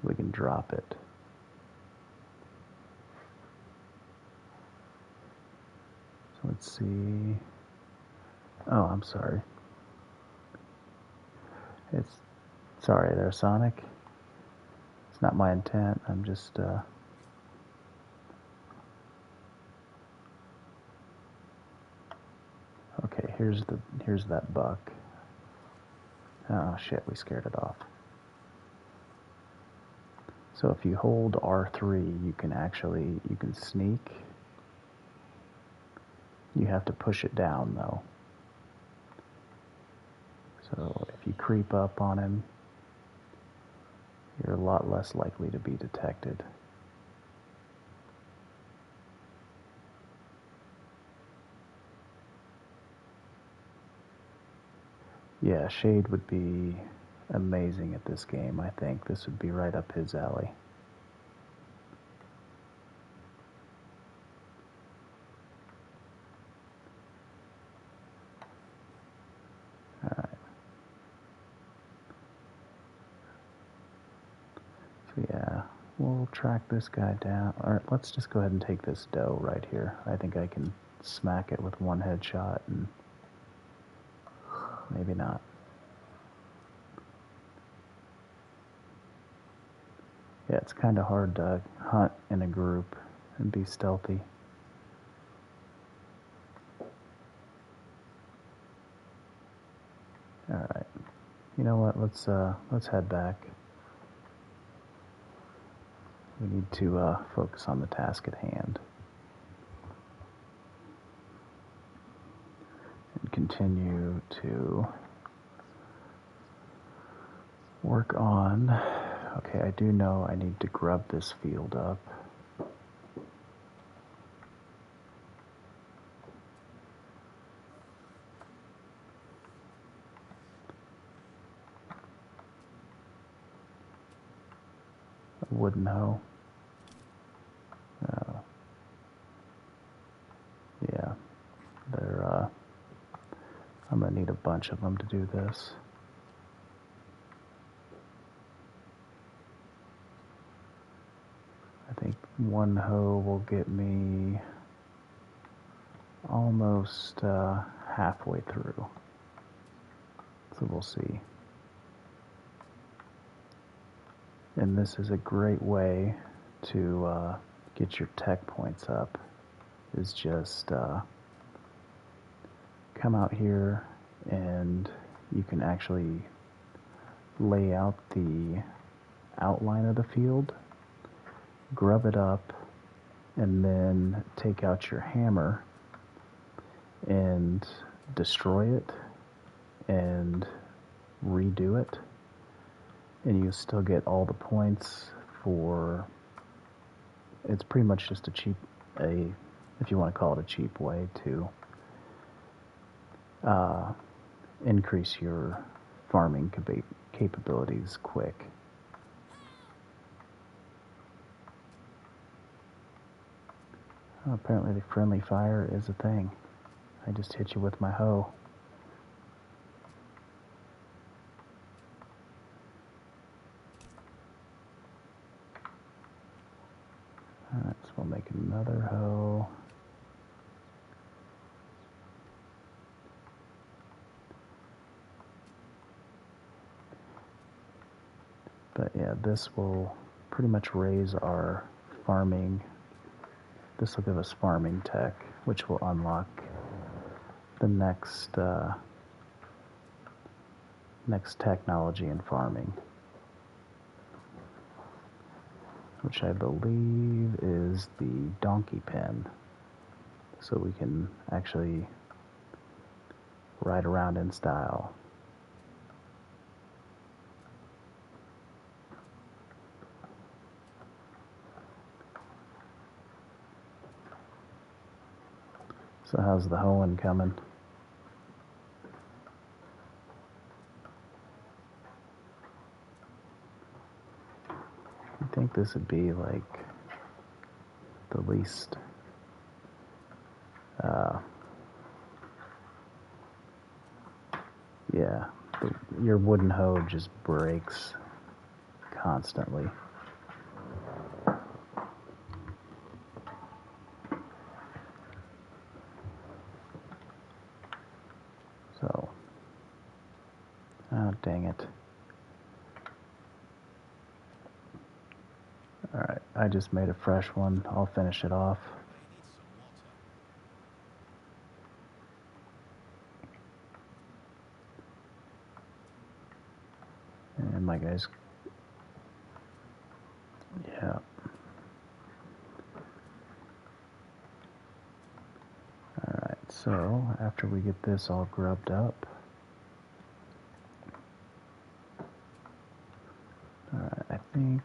we can drop it. So let's see. Oh, I'm sorry. Sorry there, Sonic. It's not my intent. I'm just okay, here's that buck. Oh shit, we scared it off. So if you hold R3, you can sneak. You have to push it down though. So if you creep up on him, you're a lot less likely to be detected. Yeah, Shade would be amazing at this game, I think. This would be right up his alley. Alright. So yeah, we'll track this guy down. Alright, let's just go ahead and take this doe right here. I think I can smack it with 1 headshot, and maybe not. Yeah, it's kind of hard to hunt in a group and be stealthy. Alright. You know what, let's head back. We need to focus on the task at hand. And continue to work on... Okay, I do know I need to grub this field up. A wooden hoe. Yeah, they're, I'm gonna need a bunch of them to do this. I think 1 hoe will get me almost halfway through. So we'll see. And this is a great way to get your tech points up, is just come out here and you can actually lay out the outline of the field grub it up, and then take out your hammer and destroy it and redo it, and you still get all the points for. It's pretty much just if you want to call it a cheap way to increase your farming capabilities quick. Oh, apparently the friendly fire is a thing. I just hit you with my hoe. Alright, so we'll make another hoe. But yeah, this will pretty much raise our farming. This will give us farming tech, which will unlock the next technology in farming, which I believe is the donkey pen. So we can actually ride around in style. So how's the hoeing coming? I think this would be like the least yeah, your wooden hoe just breaks constantly. So, oh dang it. Alright, I just made a fresh one. I'll finish it off. And my guys, yeah. Alright, so after we get this all grubbed up, alright, I think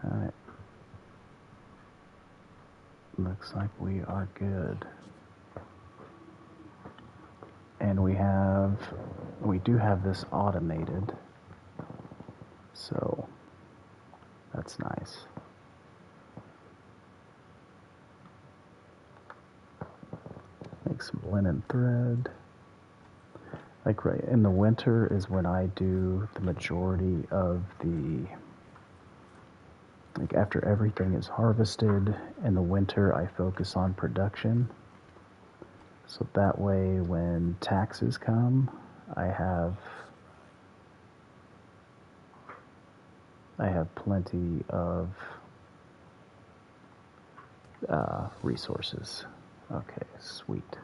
alright, looks like we are good. And we do have this automated, so that's nice. Make some linen thread. Like right in the winter is when I do the majority of like after everything is harvested in the winter, I focus on production. So that way when taxes come, I have plenty of resources. Okay, sweet.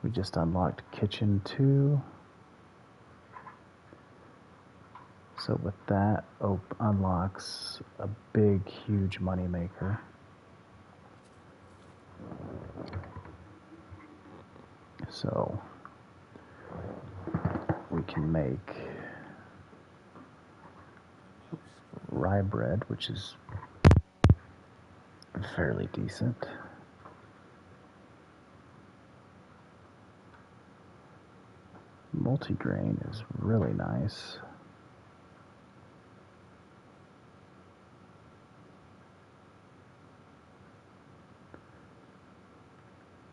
We just unlocked kitchen 2. So with that, unlocks a big, huge money maker. So we can make rye bread, which is fairly decent. Multigrain is really nice.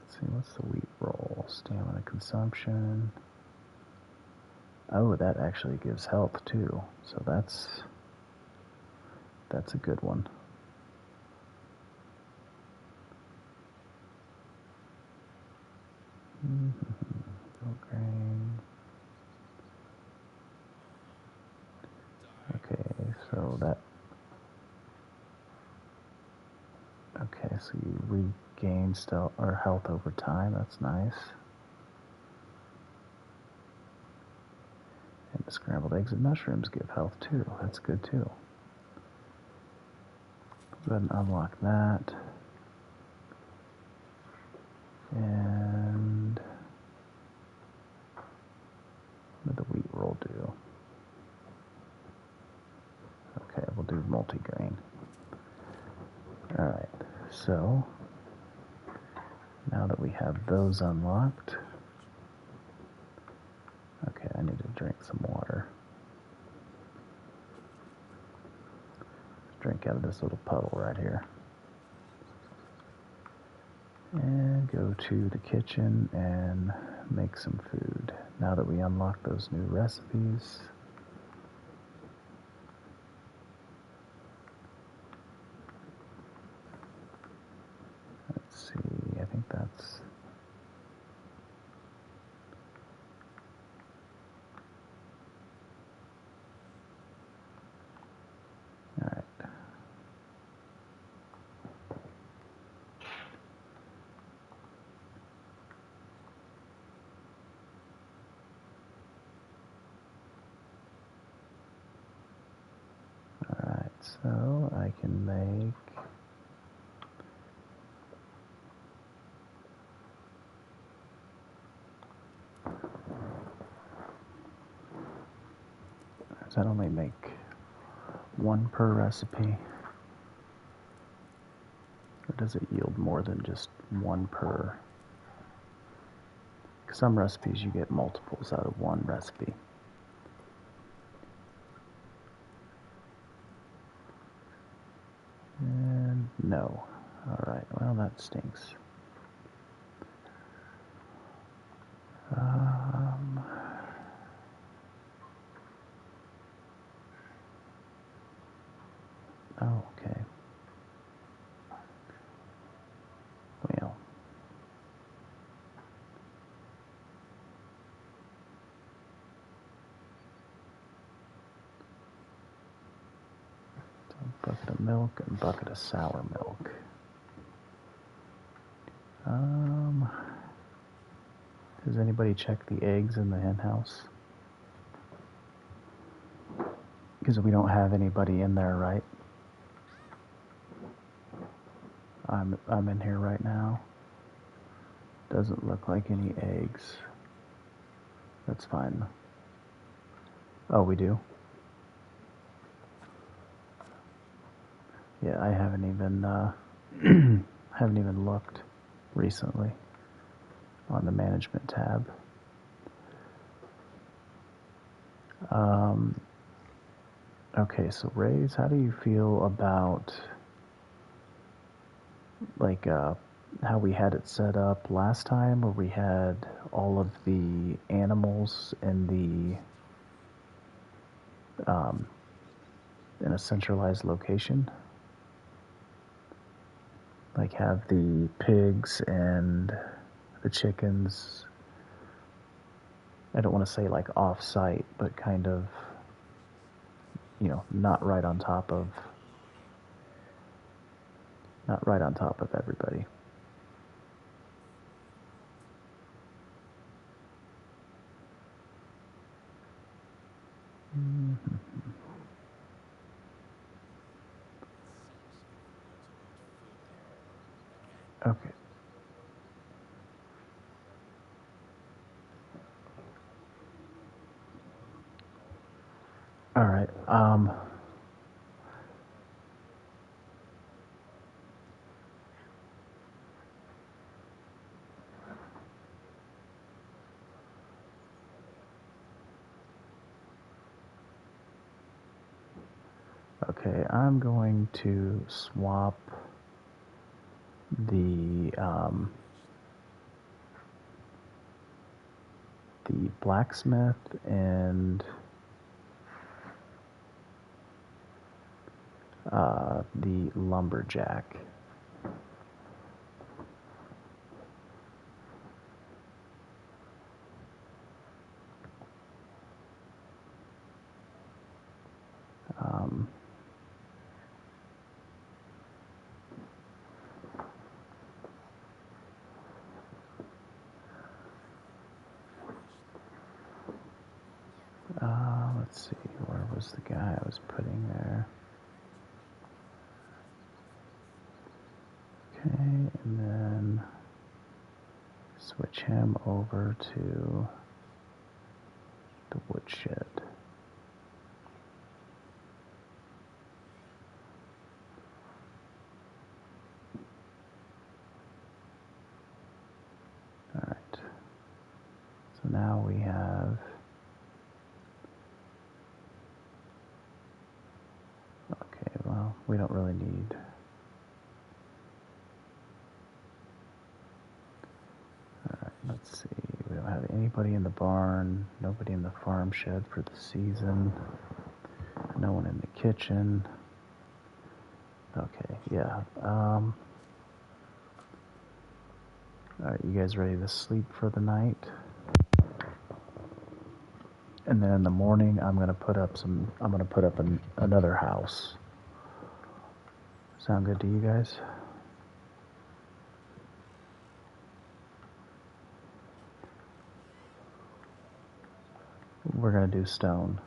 Let's see, what's the wheat roll? Stamina consumption. Oh, that actually gives health too. So that's a good one. Grain. Okay, so that. Okay, so you regain health over time. That's nice. Scrambled eggs and mushrooms give health too. That's good too. Go ahead and unlock that. And what did the wheat roll do? Okay, we'll do multigrain. Alright, so now that we have those unlocked, okay, I need to drink some water. Drink out of this little puddle right here. And go to the kitchen and make some food. Now that we unlock those new recipes, let's see, I think that's... Alright. Alright, so I can make... Does that only make one per recipe? Or does it yield more than just one per? Because some recipes you get multiples out of one recipe. And no. Alright, well that stinks. Oh, okay. Well. So a bucket of milk and a bucket of sour milk. Does anybody check the eggs in the hen house? Because we don't have anybody in there, right? I'm in here right now. Doesn't look like any eggs. That's fine. Oh, we do? Yeah, I haven't even looked recently on the management tab. Okay, so Rays, how do you feel about like how we had it set up last time, where we had all of the animals in a centralized location? Like have the pigs and the chickens, I don't want to say like off-site, but kind of, you know, not right on top of everybody. Mm-hmm. Okay. All right. Okay, I'm going to swap the blacksmith and the lumberjack. was the guy I was putting there. Okay, and then switch him over to the woodshed. Alright, so now we have, okay, well, we don't really need, alright, let's see, we don't have anybody in the barn, nobody in the farm shed for the season, no one in the kitchen. Okay, yeah, alright, you guys ready to sleep for the night? And then in the morning, I'm gonna put up another house. Sound good to you guys? We're gonna do stone.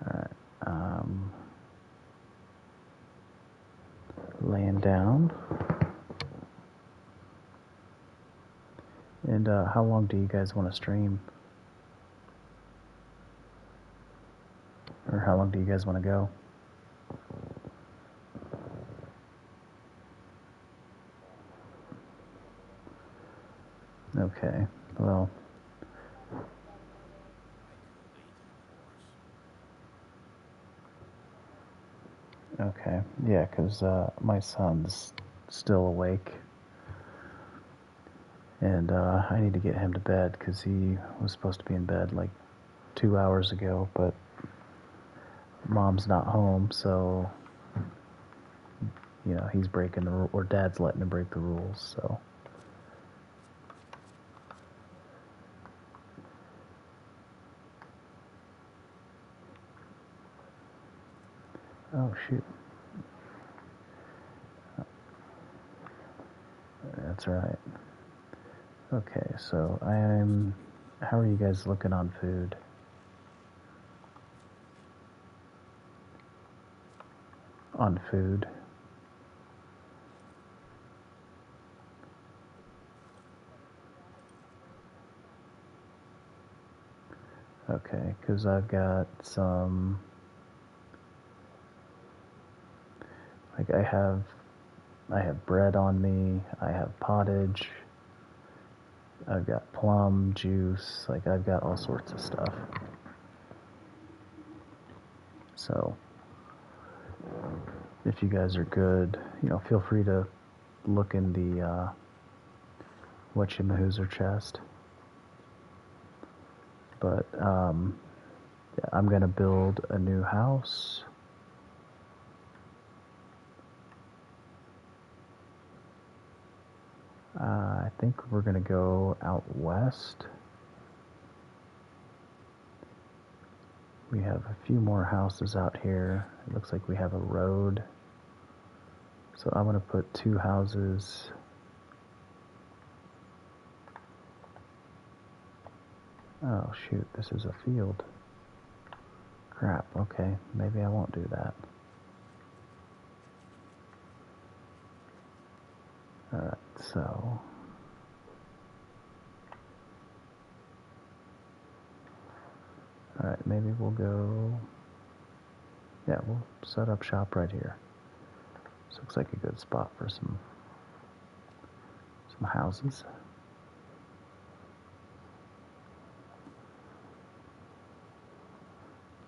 Alright, laying down. And how long do you guys want to stream? Or how long do you guys want to go? Okay, well. Okay, yeah, because my son's still awake. And I need to get him to bed because he was supposed to be in bed like 2 hours ago, but mom's not home, so, you know, he's breaking the rule, or dad's letting him break the rules, so. Oh, shoot. That's right. Okay, so how are you guys looking on food? On food? Okay, because I've got some, like I have bread on me, I have pottage, I've got plum juice, like I've got all sorts of stuff. So, if you guys are good, you know, feel free to look in the whatchamahoozer chest. But yeah, I'm gonna build a new house. I think we're gonna go out west. We have a few more houses out here. It looks like we have a road. So I'm gonna put 2 houses. Oh shoot, this is a field. Crap, okay, maybe I won't do that. Alright, so alright, maybe we'll go, yeah, we'll set up shop right here. This looks like a good spot for some houses.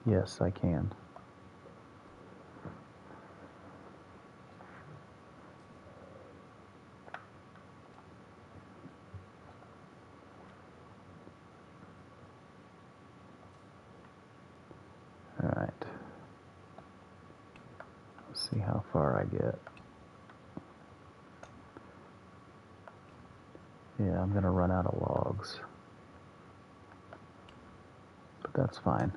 Yes, I can. Alright. Let's see how far I get. Yeah, I'm gonna run out of logs. But that's fine.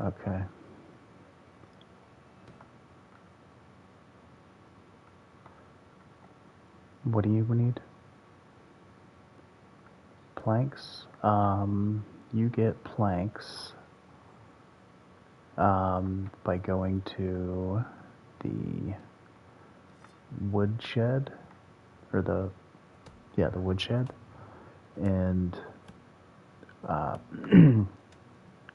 Okay. What do you need? Planks. You get planks by going to the woodshed, or the woodshed, and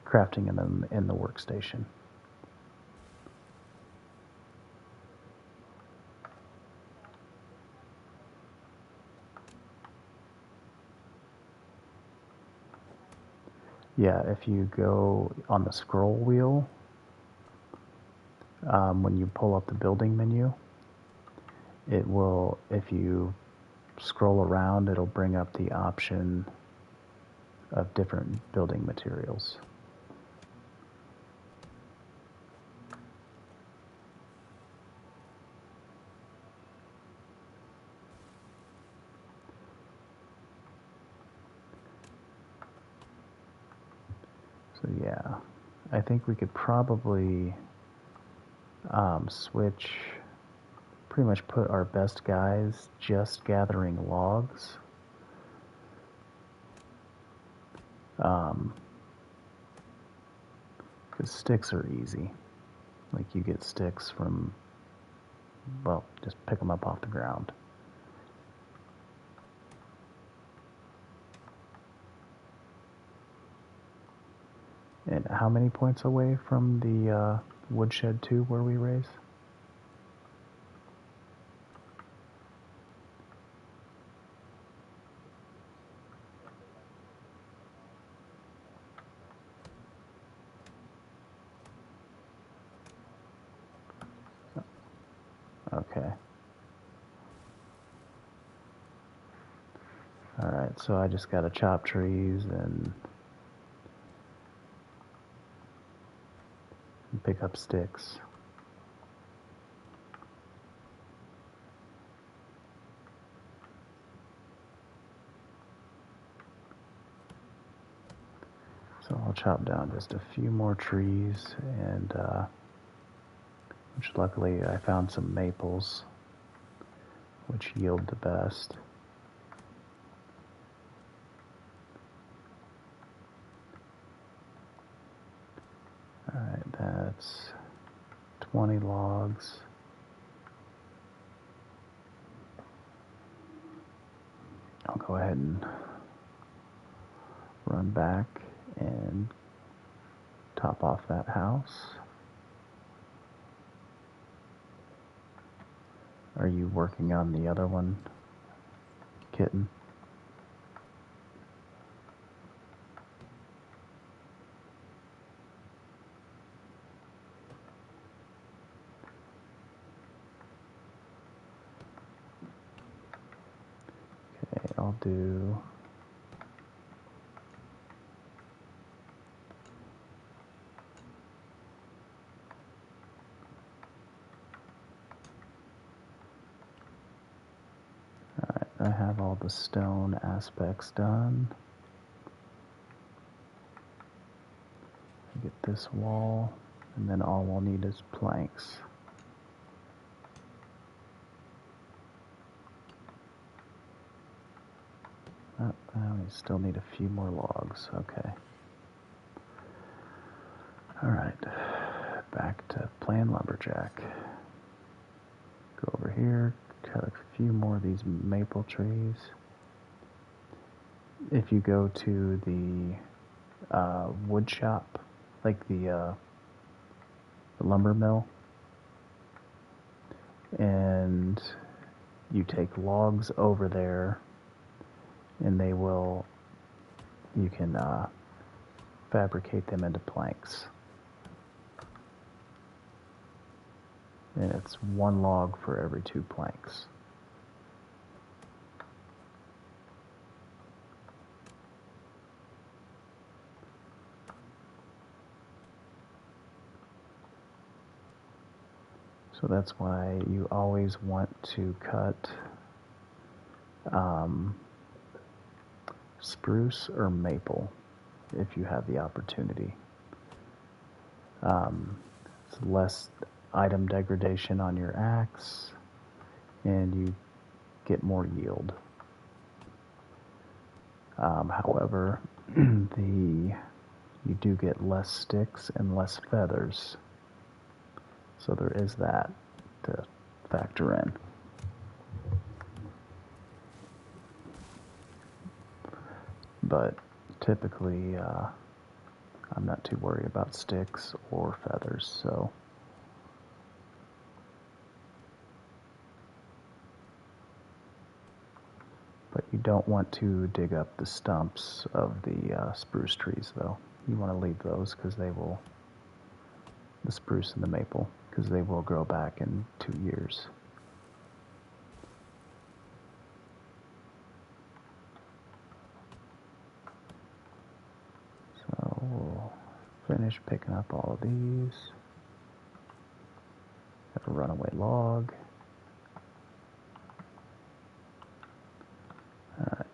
crafting them in the workstation. Yeah, if you go on the scroll wheel, when you pull up the building menu, it will, if you scroll around, it'll bring up the option of different building materials. So yeah, I think we could probably switch, pretty much put our best guys just gathering logs. Because sticks are easy. Like, you get sticks from, well, just pick them up off the ground. And how many points away from the woodshed 2 where we raise? Okay. Alright, so I just gotta chop trees and pick up sticks. So I'll chop down just a few more trees, and which luckily I found some maples, which yield the best. Alright, that's 20 logs. I'll go ahead and run back and top off that house. Are you working on the other one, Kitten? Okay, I'll do... Alright, I have all the stone aspects done. Get this wall, and then all we'll need is planks. Oh, we still need a few more logs. Okay. Alright, back to playing lumberjack. Go over here, cut a few more of these maple trees. If you go to the wood shop, like the lumber mill, and you take logs over there, and they will, you can fabricate them into planks. And it's 1 log for every 2 planks. So that's why you always want to cut spruce or maple if you have the opportunity. It's less item degradation on your axe, and you get more yield. However, you do get less sticks and less feathers, so there is that to factor in. But typically, I'm not too worried about sticks or feathers, so. But you don't want to dig up the stumps of the spruce trees, though. You want to leave those because they will, the spruce and the maple, because they will grow back in 2 years. So we'll finish picking up all of these. Got a runaway log. Alright.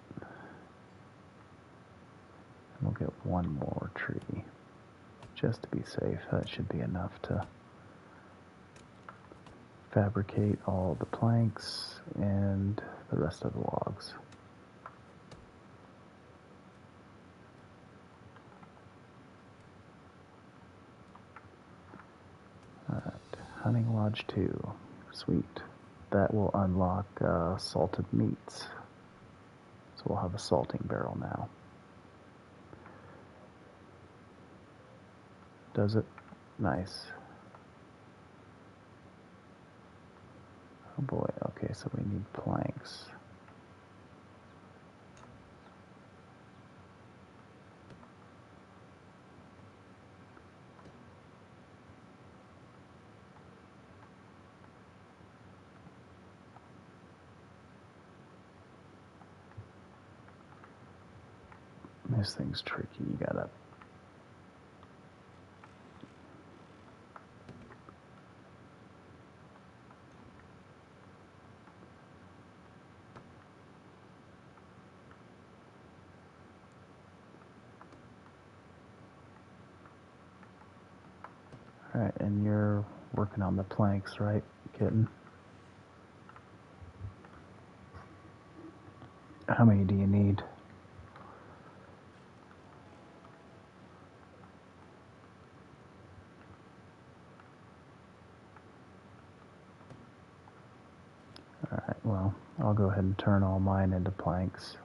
We'll get one more tree, just to be safe. That should be enough to fabricate all the planks and the rest of the logs. Alright, Hunting Lodge 2. Sweet. That will unlock salted meats. So we'll have a salting barrel now. Does it? Nice. Oh boy, okay, so we need planks. This thing's tricky, you gotta... Alright, and you're working on the planks, right, kitten? How many do you need? Alright, well, I'll go ahead and turn all mine into planks.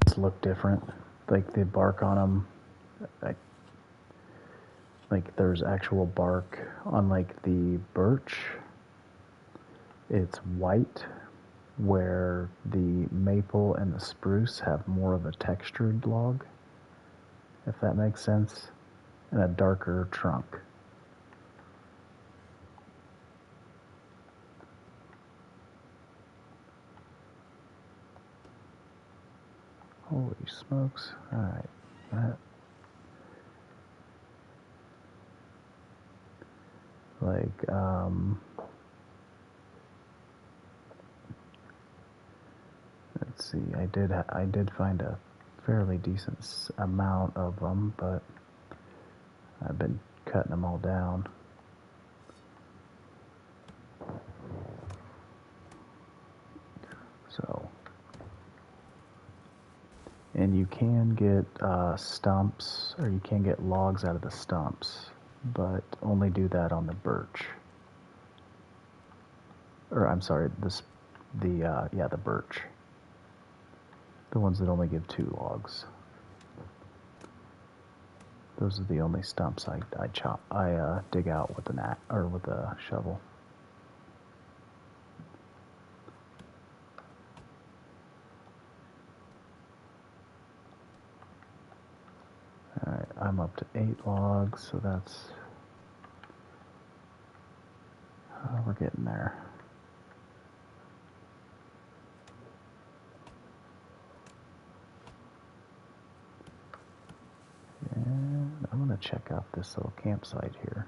These look different. Like the bark on them, like there's actual bark on like the birch. It's white, where the maple and the spruce have more of a textured log, if that makes sense, and a darker trunk. Holy smokes. Alright. That, let's see, I did find a fairly decent amount of them, but I've been cutting them all down. So, and you can get stumps, or you can get logs out of the stumps, but only do that on the birch. Or I'm sorry, the birch. The ones that only give 2 logs. Those are the only stumps I dig out with with a shovel. Alright, I'm up to 8 logs, so that's... we're getting there. I'm going to check out this little campsite here.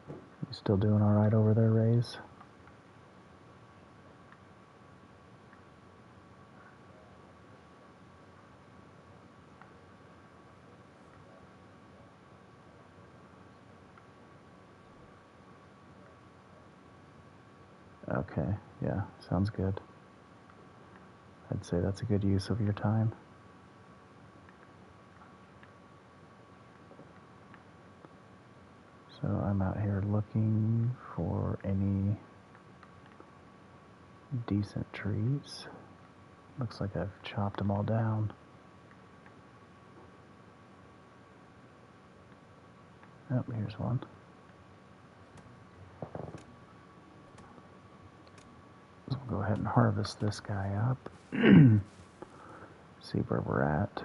You still doing all right over there, Rays? Okay, yeah, sounds good. I'd say that's a good use of your time. So I'm out here looking for any decent trees. Looks like I've chopped them all down. Oh, here's one. So we'll go ahead and harvest this guy up. See where we're at.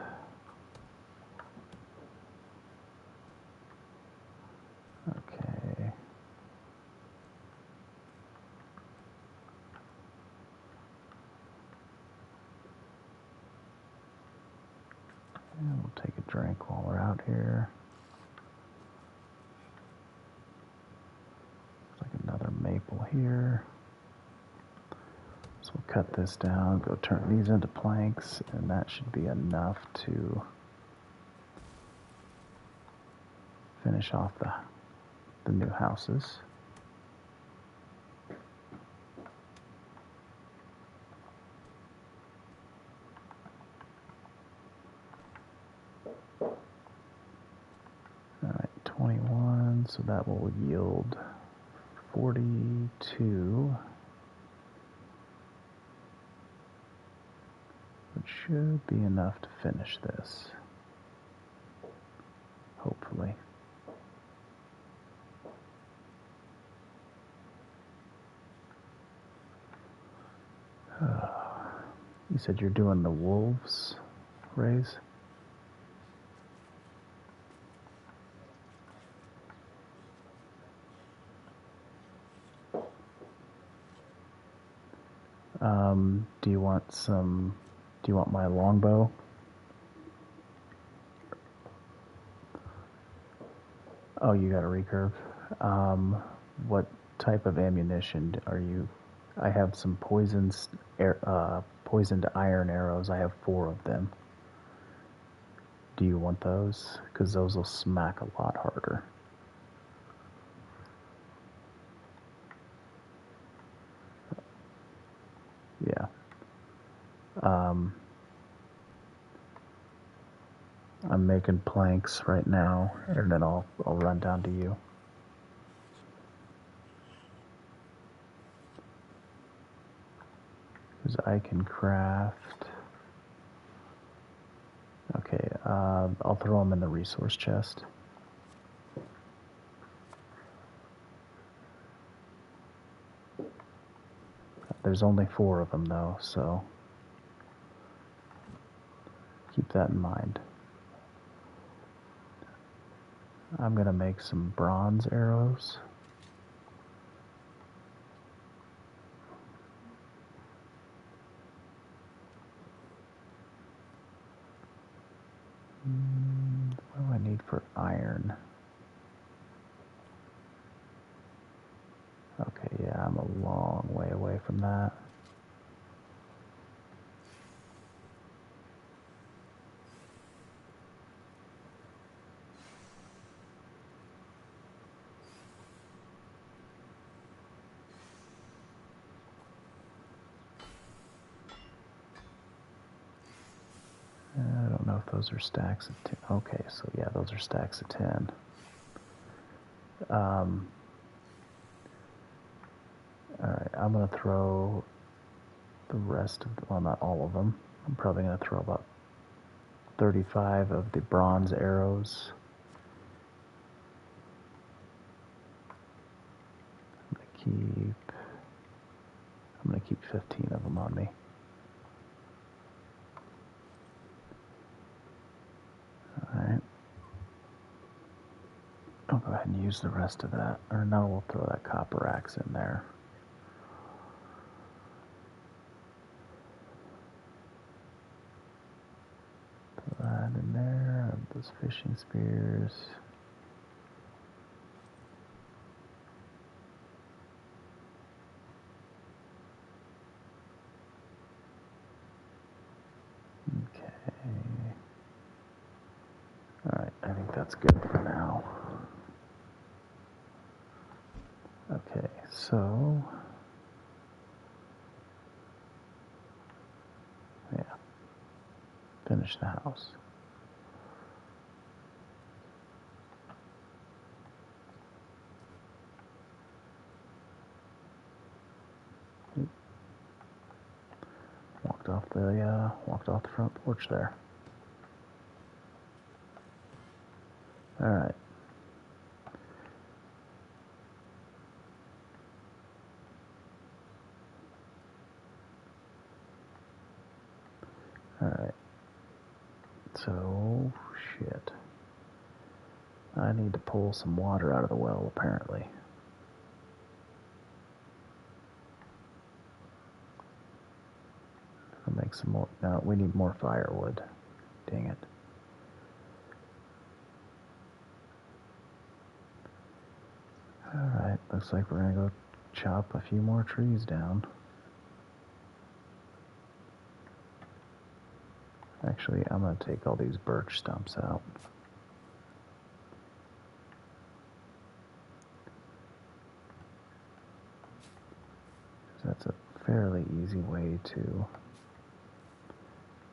Okay. And we'll take a drink while we're out here. Looks like another maple here. So we'll cut this down, go turn these into planks, and that should be enough to finish off the new houses. Alright, 21, so that will yield 42, which should be enough to finish this, hopefully. You said you're doing the wolves, Rays? Do you want my longbow? Oh, you got a recurve. What type of ammunition are you? I have some poisoned iron arrows. I have 4 of them. Do you want those? Because those will smack a lot harder. Yeah. I'm making planks right now, and then I'll run down to you. Because I can craft. Okay, I'll throw them in the resource chest. There's only 4 of them though, so keep that in mind. I'm gonna make some bronze arrows. What do I need for iron? Okay, yeah, I'm a long way away from that. I don't know if those are stacks of 10. Okay, so yeah, those are stacks of 10. Alright, I'm going to throw the rest of, well, not all of them. I'm probably going to throw about 35 of the bronze arrows. I'm going to keep 15 of them on me. Alright. I'll go ahead and use the rest of that. Or no, we'll throw that copper axe in there. those fishing spears. Okay. Alright, I think that's good for now. Okay, so yeah, finish the house. Walked off the front porch there. All right. All right. So shit. I need to pull some water out of the well, apparently. I'll make some more. No, we need more firewood. Dang it. Alright, looks like we're gonna go chop a few more trees down. Actually, I'm gonna take all these birch stumps out. That's a fairly easy way to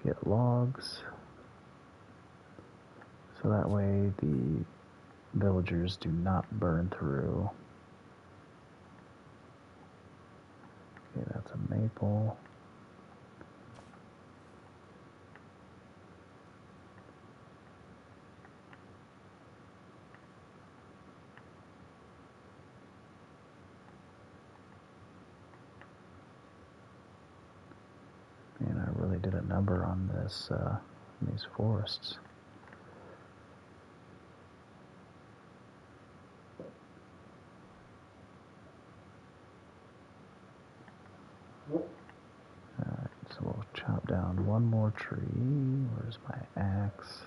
get logs. So that way the villagers do not burn through. Okay, that's a maple. Man, I really did a number on this, these forests. Alright, so we'll chop down one more tree. Where's my axe?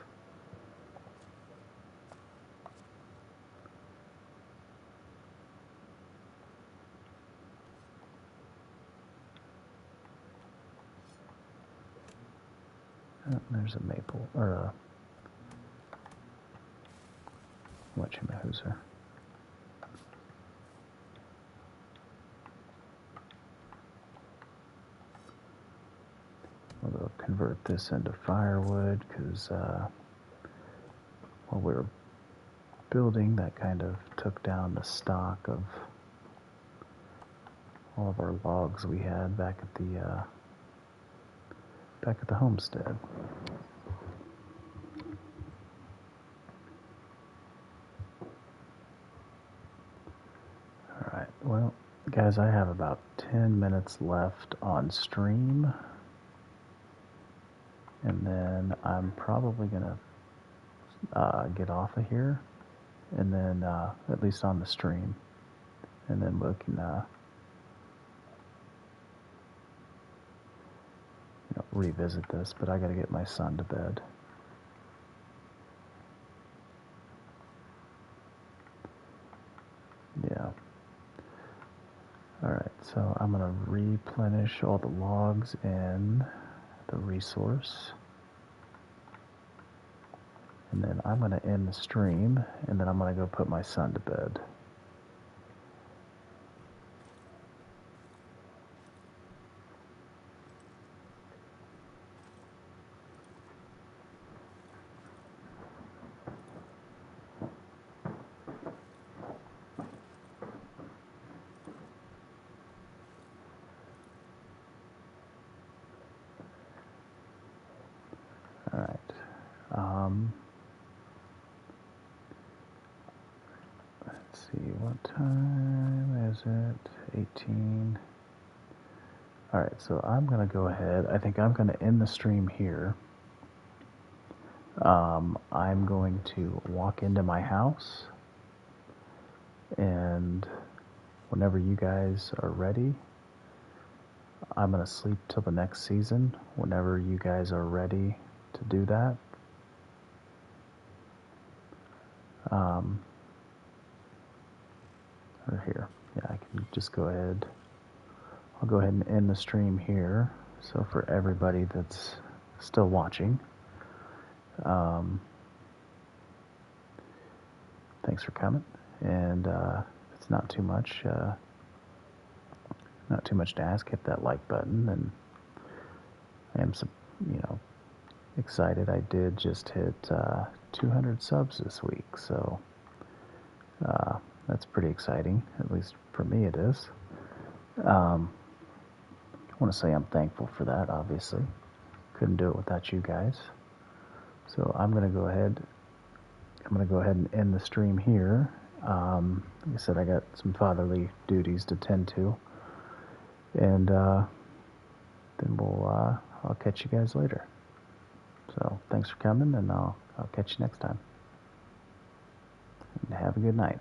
Oh, there's a maple, or a whatchamahooser. We'll convert this into firewood, because while we were building, that kind of took down the stock of all of our logs we had back at the homestead. Alright, well, guys, I have about 10 minutes left on stream. And then I'm probably going to get off of here. And then, at least on the stream. And then we can, revisit this. But I got to get my son to bed. Yeah. Alright, so I'm going to replenish all the logs in the resource. And then I'm going to end the stream, and then I'm going to go put my son to bed. Alright. Let's see, what time is it? 18. Alright, so I'm going to go ahead. I think I'm going to end the stream here. I'm going to walk into my house, and whenever you guys are ready, I'm going to sleep till the next season. Whenever you guys are ready to do that, Or here. Yeah, I can just go ahead. I'll go ahead and end the stream here. So for everybody that's still watching, thanks for coming. And it's not too much to ask. Hit that like button, and I am, excited. I did just hit 200 subs this week, so that's pretty exciting. At least for me, it is. I want to say I'm thankful for that. Obviously, couldn't do it without you guys. So I'm gonna go ahead. And end the stream here. Like I said, I got some fatherly duties to tend to, and then I'll catch you guys later. So thanks for coming, and I'll catch you next time. And have a good night.